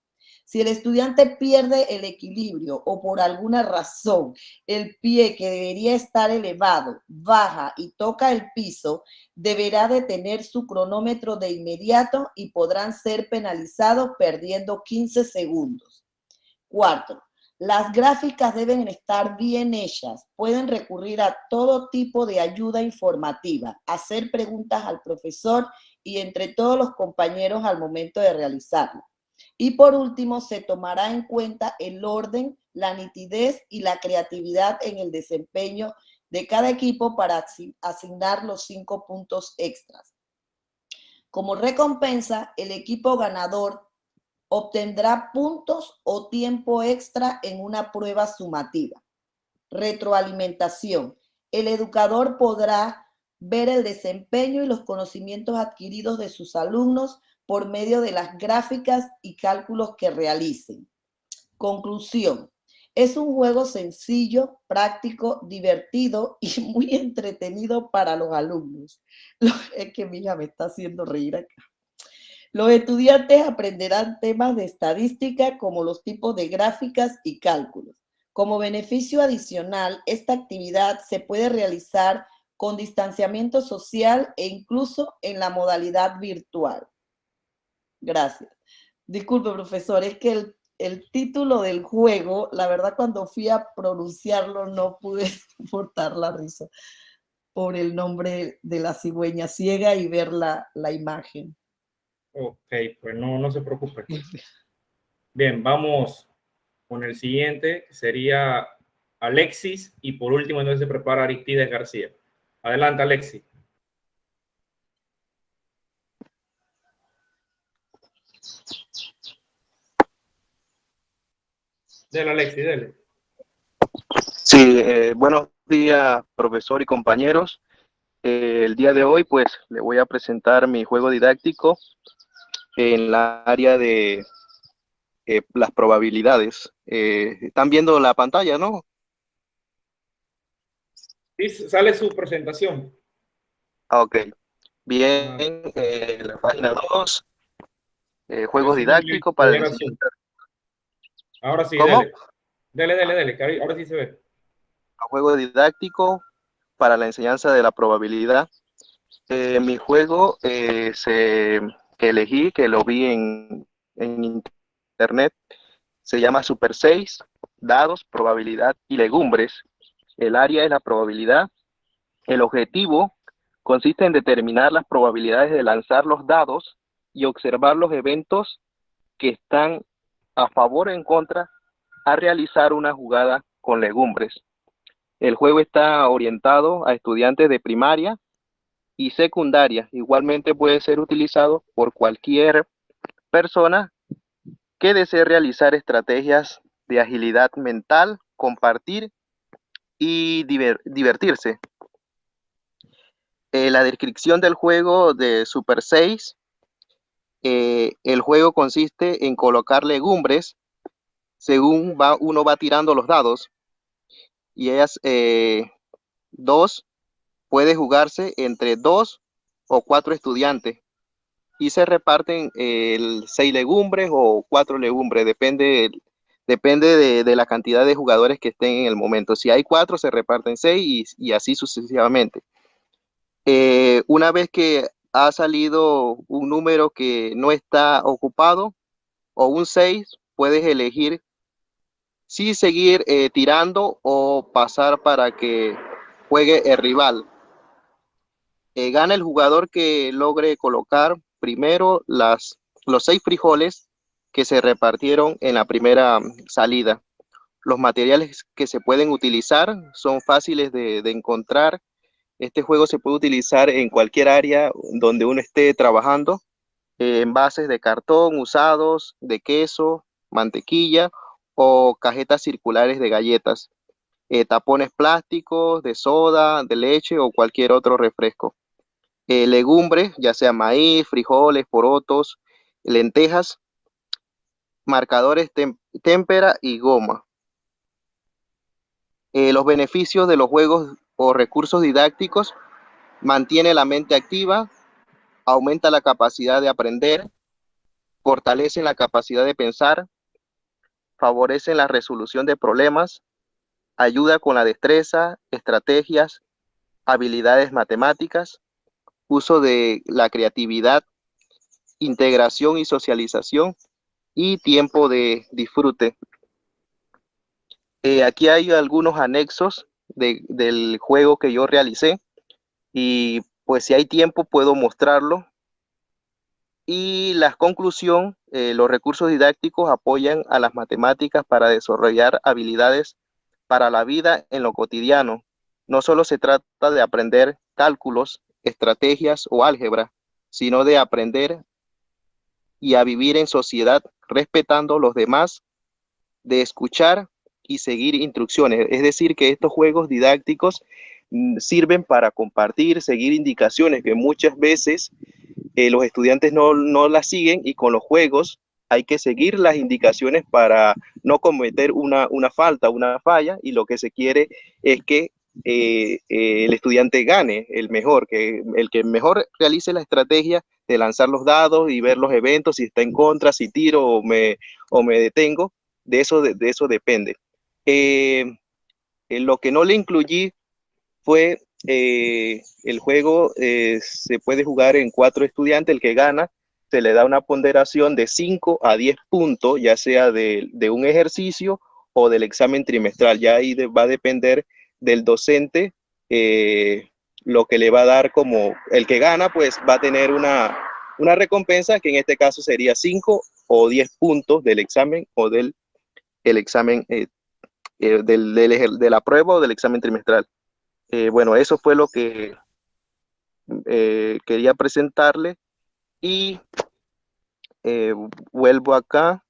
Si el estudiante pierde el equilibrio o por alguna razón el pie que debería estar elevado baja y toca el piso, deberá detener su cronómetro de inmediato y podrán ser penalizados perdiendo 15 segundos. Cuarto, las gráficas deben estar bien hechas. Pueden recurrir a todo tipo de ayuda informativa, hacer preguntas al profesor y entre todos los compañeros al momento de realizarlo. Y por último, se tomará en cuenta el orden, la nitidez y la creatividad en el desempeño de cada equipo para asignar los 5 puntos extras. Como recompensa, el equipo ganador obtendrá puntos o tiempo extra en una prueba sumativa. Retroalimentación. El educador podrá ver el desempeño y los conocimientos adquiridos de sus alumnos por medio de las gráficas y cálculos que realicen. Conclusión. Es un juego sencillo, práctico, divertido y muy entretenido para los alumnos. Es que mi hija me está haciendo reír acá. Los estudiantes aprenderán temas de estadística como los tipos de gráficas y cálculos. Como beneficio adicional, esta actividad se puede realizar con distanciamiento social e incluso en la modalidad virtual. Gracias. Disculpe, profesor, es que el título del juego, la verdad, cuando fui a pronunciarlo no pude soportar la risa por el nombre de la cigüeña ciega y ver la imagen. Ok, pues no se preocupe. Bien, vamos con el siguiente, que sería Alexis, y por último entonces se prepara Aristides García. Adelante, Alexis. Dele, Alexis, dele. Sí, buenos días, profesor y compañeros. El día de hoy, pues, le voy a presentar mi juego didáctico en la área de las probabilidades. Están viendo la pantalla, ¿no? Sí, sale su presentación. Ok. Bien, la página 2, juegos didácticos para el... Ahora sí, ¿Cómo? Dele, que ahora sí se ve. Juego didáctico para la enseñanza de la probabilidad. Mi juego que elegí, que lo vi en internet, se llama Super 6, dados, probabilidad y legumbres. El área es la probabilidad. El objetivo consiste en determinar las probabilidades de lanzar los dados y observar los eventos que están a favor o en contra a realizar una jugada con legumbres. El juego está orientado a estudiantes de primaria y secundaria. Igualmente puede ser utilizado por cualquier persona que desee realizar estrategias de agilidad mental, compartir y divertirse. La descripción del juego de Super 6, el juego consiste en colocar legumbres según uno va tirando los dados, y ellas dos puede jugarse entre 2 o 4 estudiantes y se reparten 6 legumbres o 4 legumbres, depende de la cantidad de jugadores que estén en el momento. Si hay 4, se reparten 6 y así sucesivamente. Una vez que ha salido un número que no está ocupado o un 6, puedes elegir si seguir tirando o pasar para que juegue el rival. Gana el jugador que logre colocar primero los 6 frijoles que se repartieron en la primera salida. Los materiales que se pueden utilizar son fáciles de encontrar. Este juego se puede utilizar en cualquier área donde uno esté trabajando, envases de cartón usados, de queso, mantequilla o cajetas circulares de galletas, tapones plásticos, de soda, de leche o cualquier otro refresco. Legumbres, ya sea maíz, frijoles, porotos, lentejas, marcadores témpera y goma. Los beneficios de los juegos o recursos didácticos: mantiene la mente activa, aumenta la capacidad de aprender, fortalece la capacidad de pensar, favorece la resolución de problemas, ayuda con la destreza, estrategias, habilidades matemáticas, uso de la creatividad, integración y socialización y tiempo de disfrute. Aquí hay algunos anexos del juego que yo realicé y pues si hay tiempo puedo mostrarlo. Y la conclusión, los recursos didácticos apoyan a las matemáticas para desarrollar habilidades para la vida en lo cotidiano. No solo se trata de aprender cálculos, estrategias o álgebra, sino de aprender y a vivir en sociedad respetando a los demás, de escuchar y seguir instrucciones. Es decir, que estos juegos didácticos sirven para compartir, seguir indicaciones que muchas veces los estudiantes no las siguen, y con los juegos hay que seguir las indicaciones para no cometer una falta, una falla, y lo que se quiere es que el estudiante gane, el que mejor realice la estrategia de lanzar los dados y ver los eventos, si está en contra, si tiro o me detengo, de eso depende. Lo que no le incluí fue el juego, se puede jugar en 4 estudiantes, el que gana se le da una ponderación de 5 a 10 puntos, ya sea de un ejercicio o del examen trimestral. Ya ahí va a depender del docente lo que le va a dar. Como el que gana, pues va a tener una recompensa, que en este caso sería 5 o 10 puntos del examen o del examen de la prueba o del examen trimestral. Bueno, eso fue lo que quería presentarle, y vuelvo acá.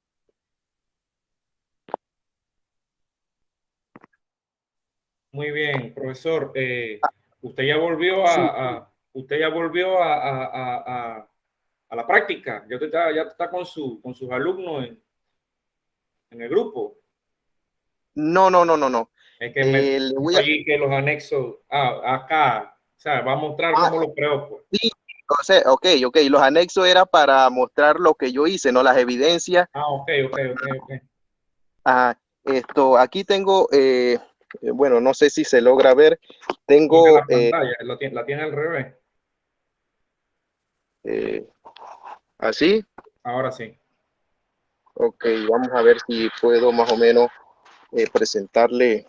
Muy bien, profesor. Usted ya volvió a la práctica. Ya está con sus alumnos en el grupo. No. Es que me puso allí que los anexos, acá, o sea, va a mostrar cómo lo creo, pues. Sí, o sea, ok, los anexos era para mostrar lo que yo hice, no las evidencias. Ok. Aquí tengo, bueno, no sé si se logra ver, tengo... La pantalla, la tiene al revés. ¿Así? Ahora sí. Ok, vamos a ver si puedo más o menos presentarle.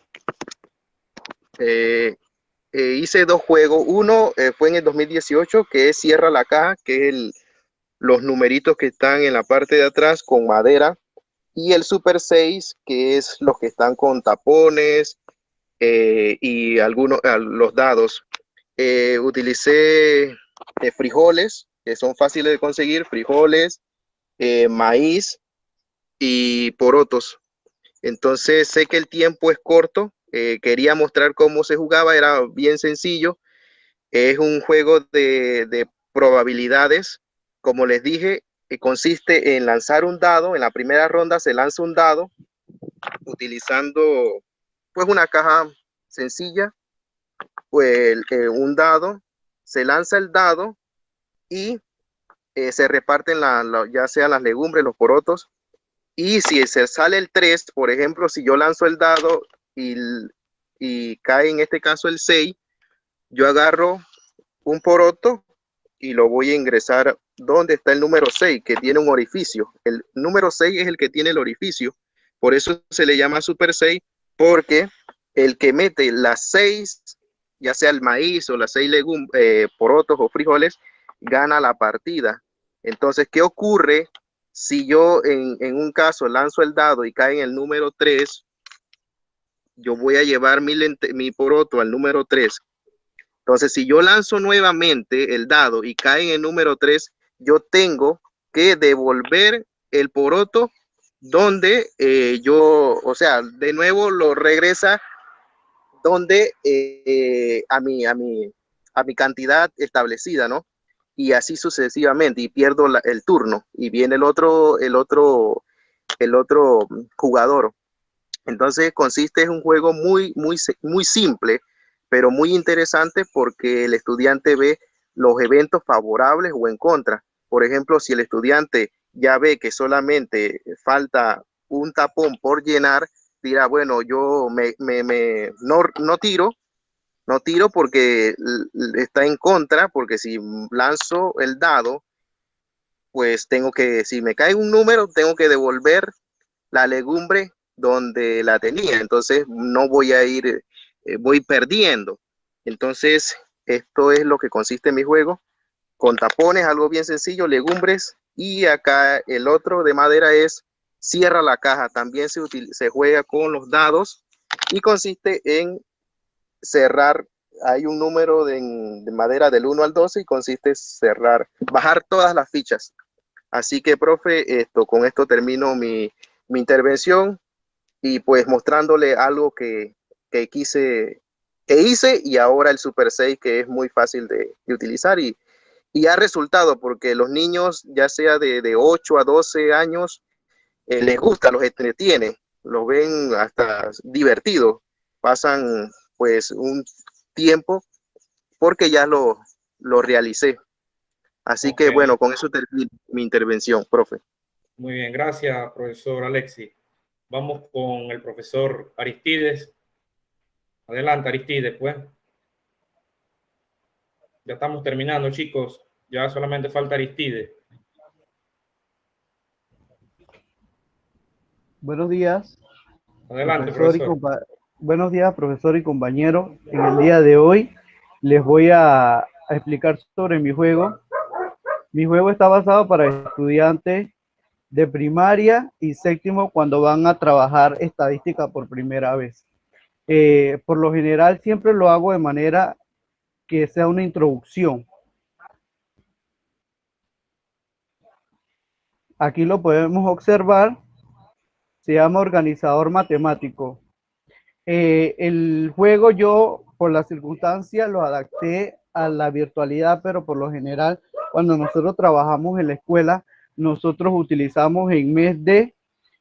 Hice 2 juegos. Uno fue en el 2018, que es Cierra la Caja, que es los numeritos que están en la parte de atrás con madera, y el Super 6, que es los que están con tapones y los dados. Utilicé frijoles, que son fáciles de conseguir, frijoles, maíz y porotos. Entonces sé que el tiempo es corto, quería mostrar cómo se jugaba, era bien sencillo. Es un juego de probabilidades. Como les dije, consiste en lanzar un dado. En la primera ronda se lanza un dado utilizando pues una caja sencilla, pues un dado, se lanza el dado y se reparten ya sea las legumbres, los porotos, y si se sale el 3, por ejemplo, si yo lanzo el dado y cae en este caso el 6, yo agarro un poroto y lo voy a ingresar donde está el número 6, que tiene un orificio. El número 6 es el que tiene el orificio, por eso se le llama Super 6, porque el que mete las 6, ya sea el maíz o las 6 porotos o frijoles, gana la partida. Entonces, ¿qué ocurre si yo en un caso lanzo el dado y cae en el número 3? Yo voy a llevar mi poroto al número 3. Entonces, si yo lanzo nuevamente el dado y cae en el número 3, yo tengo que devolver el poroto donde o sea, de nuevo lo regresa donde a mi cantidad establecida, ¿no? Y así sucesivamente, y pierdo el turno, y viene el otro jugador. Entonces es un juego muy simple, pero muy interesante, porque el estudiante ve los eventos favorables o en contra. Por ejemplo, si el estudiante ya ve que solamente falta un tapón por llenar, dirá, bueno, yo no tiro porque está en contra, porque si lanzo el dado, pues si me cae un número, tengo que devolver la legumbre donde la tenía. Entonces no voy a ir, voy perdiendo. Entonces esto es lo que consiste en mi juego, con tapones, algo bien sencillo, legumbres, y acá el otro de madera es Cierra la Caja. También se juega con los dados y consiste en cerrar. Hay un número de madera del 1 al 12 y consiste en bajar todas las fichas. Así que, profe, con esto termino mi intervención, y pues mostrándole algo que hice, y ahora el Super 6, que es muy fácil de utilizar, y y ha resultado porque los niños, ya sea de 8 a 12 años, les gusta, los entretiene, los ven hasta divertidos, pasan pues un tiempo porque ya lo realicé. Así que Ok. bueno, con eso termino mi intervención, profe. Muy bien, gracias, profesor Alexis. Vamos con el profesor Aristides. Adelante, Aristides, pues. Ya estamos terminando, chicos. Ya solamente falta Aristides. Buenos días, Adelante, profesor. profesor. Buenos días, profesor y compañero. En el día de hoy les voy a explicar sobre mi juego. Mi juego está basado para estudiantes de primaria y séptimo cuando van a trabajar estadística por primera vez. Por lo general siempre lo hago de manera que sea una introducción. Aquí lo podemos observar. Se llama organizador matemático. El juego yo, por las circunstancias, lo adapté a la virtualidad, pero por lo general, cuando nosotros trabajamos en la escuela, nosotros utilizamos en vez de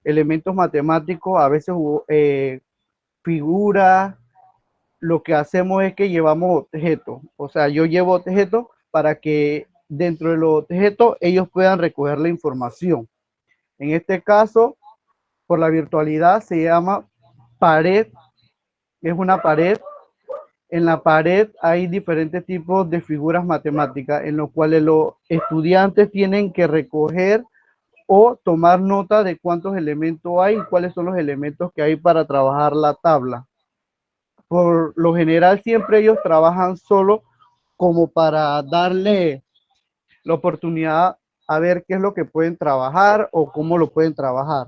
elementos matemáticos, a veces figuras. Lo que hacemos es que llevamos objetos. O sea, yo llevo objetos para que dentro de los objetos ellos puedan recoger la información. En este caso, por la virtualidad, se llama pared. Es una pared. En la pared hay diferentes tipos de figuras matemáticas en los cuales los estudiantes tienen que recoger o tomar nota de cuántos elementos hay y cuáles son los elementos que hay para trabajar la tabla. Por lo general siempre ellos trabajan solo como para darle la oportunidad a ver qué es lo que pueden trabajar o cómo lo pueden trabajar.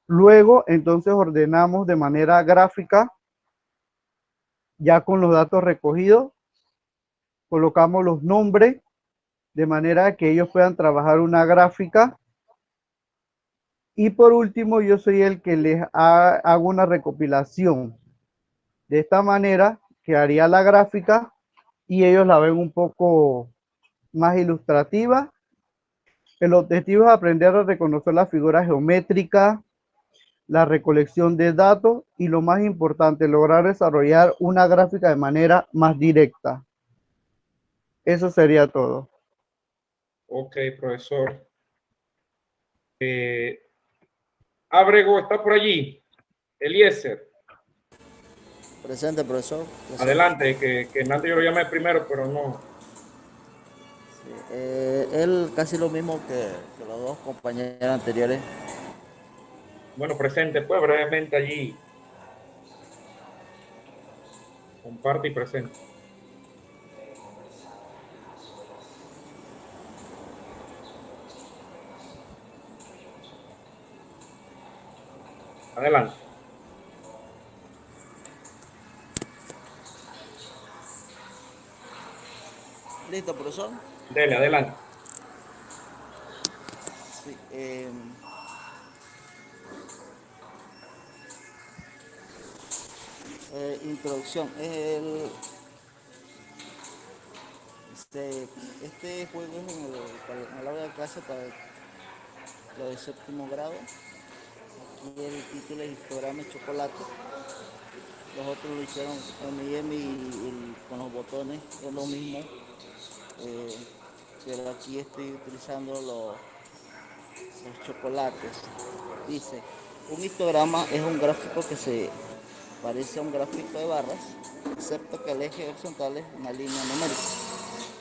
Luego entonces ordenamos de manera gráfica, ya con los datos recogidos, colocamos los nombres de manera que ellos puedan trabajar una gráfica. Y por último, yo soy el que les hago una recopilación. De esta manera quedaría la gráfica y ellos la ven un poco más ilustrativa. El objetivo es aprender a reconocer las figuras geométricas, la recolección de datos y lo más importante, lograr desarrollar una gráfica de manera más directa. Eso sería todo. Ok, profesor. Ábrego, ¿está por allí? Eliezer. Presente, profesor. Presente. Adelante, que antes yo lo llamé primero, pero no. Sí, él casi lo mismo que los dos compañeros anteriores. Bueno, presente, pues brevemente allí. Comparte y presente. Adelante. ¿Listo, profesor? Dele, adelante. Sí, introducción. Este juego es en el aula de clase para lo de séptimo grado. Aquí el título es histograma de chocolate. Los otros lo hicieron M&M y con los botones, es lo mismo. Pero aquí estoy utilizando los chocolates. Dice, un histograma es un gráfico que se parece a un gráfico de barras, excepto que el eje horizontal es una línea numérica.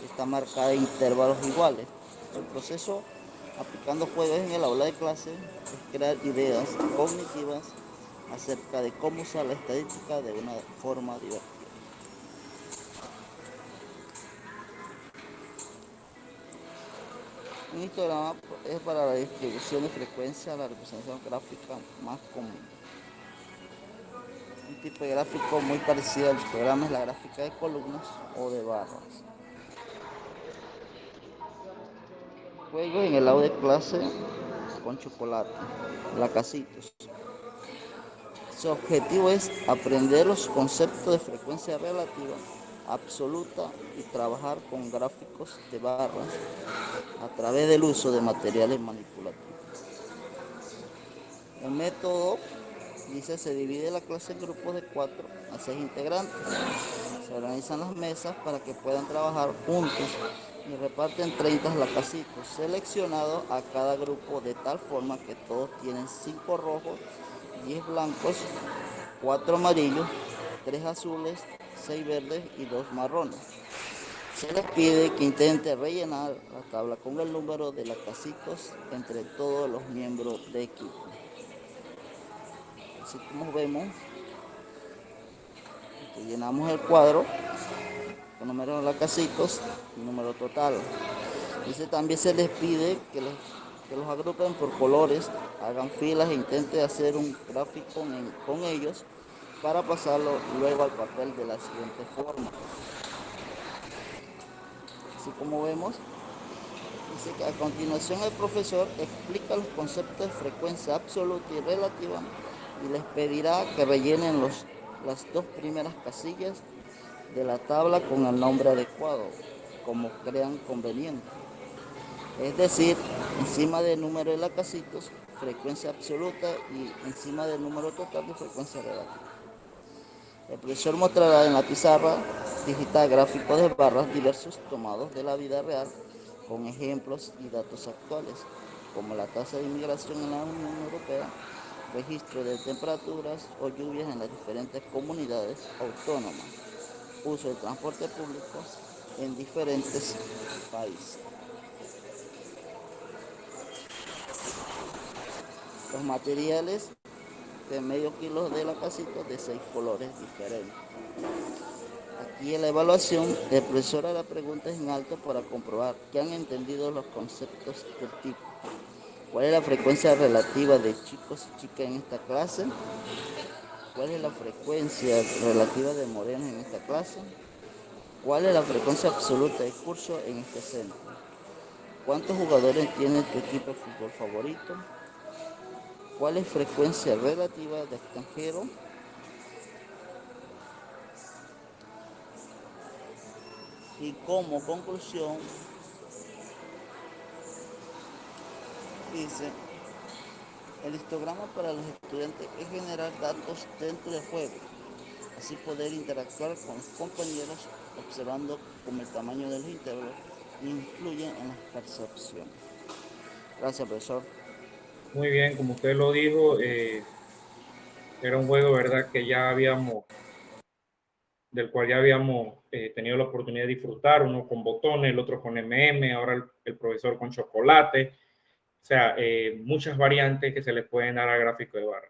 Está marcada en intervalos iguales. El proceso aplicando juegos en el aula de clase es crear ideas cognitivas acerca de cómo usar la estadística de una forma divertida. Un histograma es para la distribución de frecuencia, la representación gráfica más común. Un tipo de gráfico muy parecido al histograma es la gráfica de columnas o de barras. Juego en el aula de clase con chocolate, lacasitos. Su objetivo es aprender los conceptos de frecuencia relativa absoluta y trabajar con gráficos de barras a través del uso de materiales manipulativos. El método dice se divide la clase en grupos de 4 a 6 integrantes. Se organizan las mesas para que puedan trabajar juntos y reparten 30 lacasitos seleccionados a cada grupo de tal forma que todos tienen 5 rojos, 10 blancos, 4 amarillos, 3 azules, 6 verdes y 2 marrones. Se les pide que intente rellenar la tabla con el número de lacasitos entre todos los miembros de equipo. Así como vemos, llenamos el cuadro con número de lacasitos y número total. También se les pide que los agrupen por colores, hagan filas e intenten hacer un gráfico con ellos para pasarlo luego al papel de la siguiente forma. Así como vemos, dice que a continuación el profesor explica los conceptos de frecuencia absoluta y relativa y les pedirá que rellenen las 2 primeras casillas de la tabla con el nombre adecuado, como crean conveniente. Es decir, encima del número de lacasitos, frecuencia absoluta, y encima del número total de frecuencia relativa. El profesor mostrará en la pizarra digital gráficos de barras diversos tomados de la vida real con ejemplos y datos actuales, como la tasa de inmigración en la Unión Europea, registro de temperaturas o lluvias en las diferentes comunidades autónomas, uso del transporte público en diferentes países. Los materiales de medio kilo de lacasitos de 6 colores diferentes. Aquí en la evaluación, el profesor hará preguntas en alto para comprobar que han entendido los conceptos del tipo. ¿Cuál es la frecuencia relativa de chicos y chicas en esta clase? ¿Cuál es la frecuencia relativa de morenos en esta clase? ¿Cuál es la frecuencia absoluta de curso en este centro? ¿Cuántos jugadores tiene tu equipo de fútbol favorito? ¿Cuál es frecuencia relativa de extranjero? Y como conclusión, dice, el histograma para los estudiantes es generar datos dentro del juego, así poder interactuar con los compañeros observando cómo el tamaño de los intervalos influye en las percepciones. Gracias, profesor. Muy bien, como usted lo dijo, era un juego, ¿verdad?, que ya del cual ya habíamos tenido la oportunidad de disfrutar, uno con botones, el otro con MM, ahora el profesor con chocolate. O sea, muchas variantes que se le pueden dar al gráfico de barra.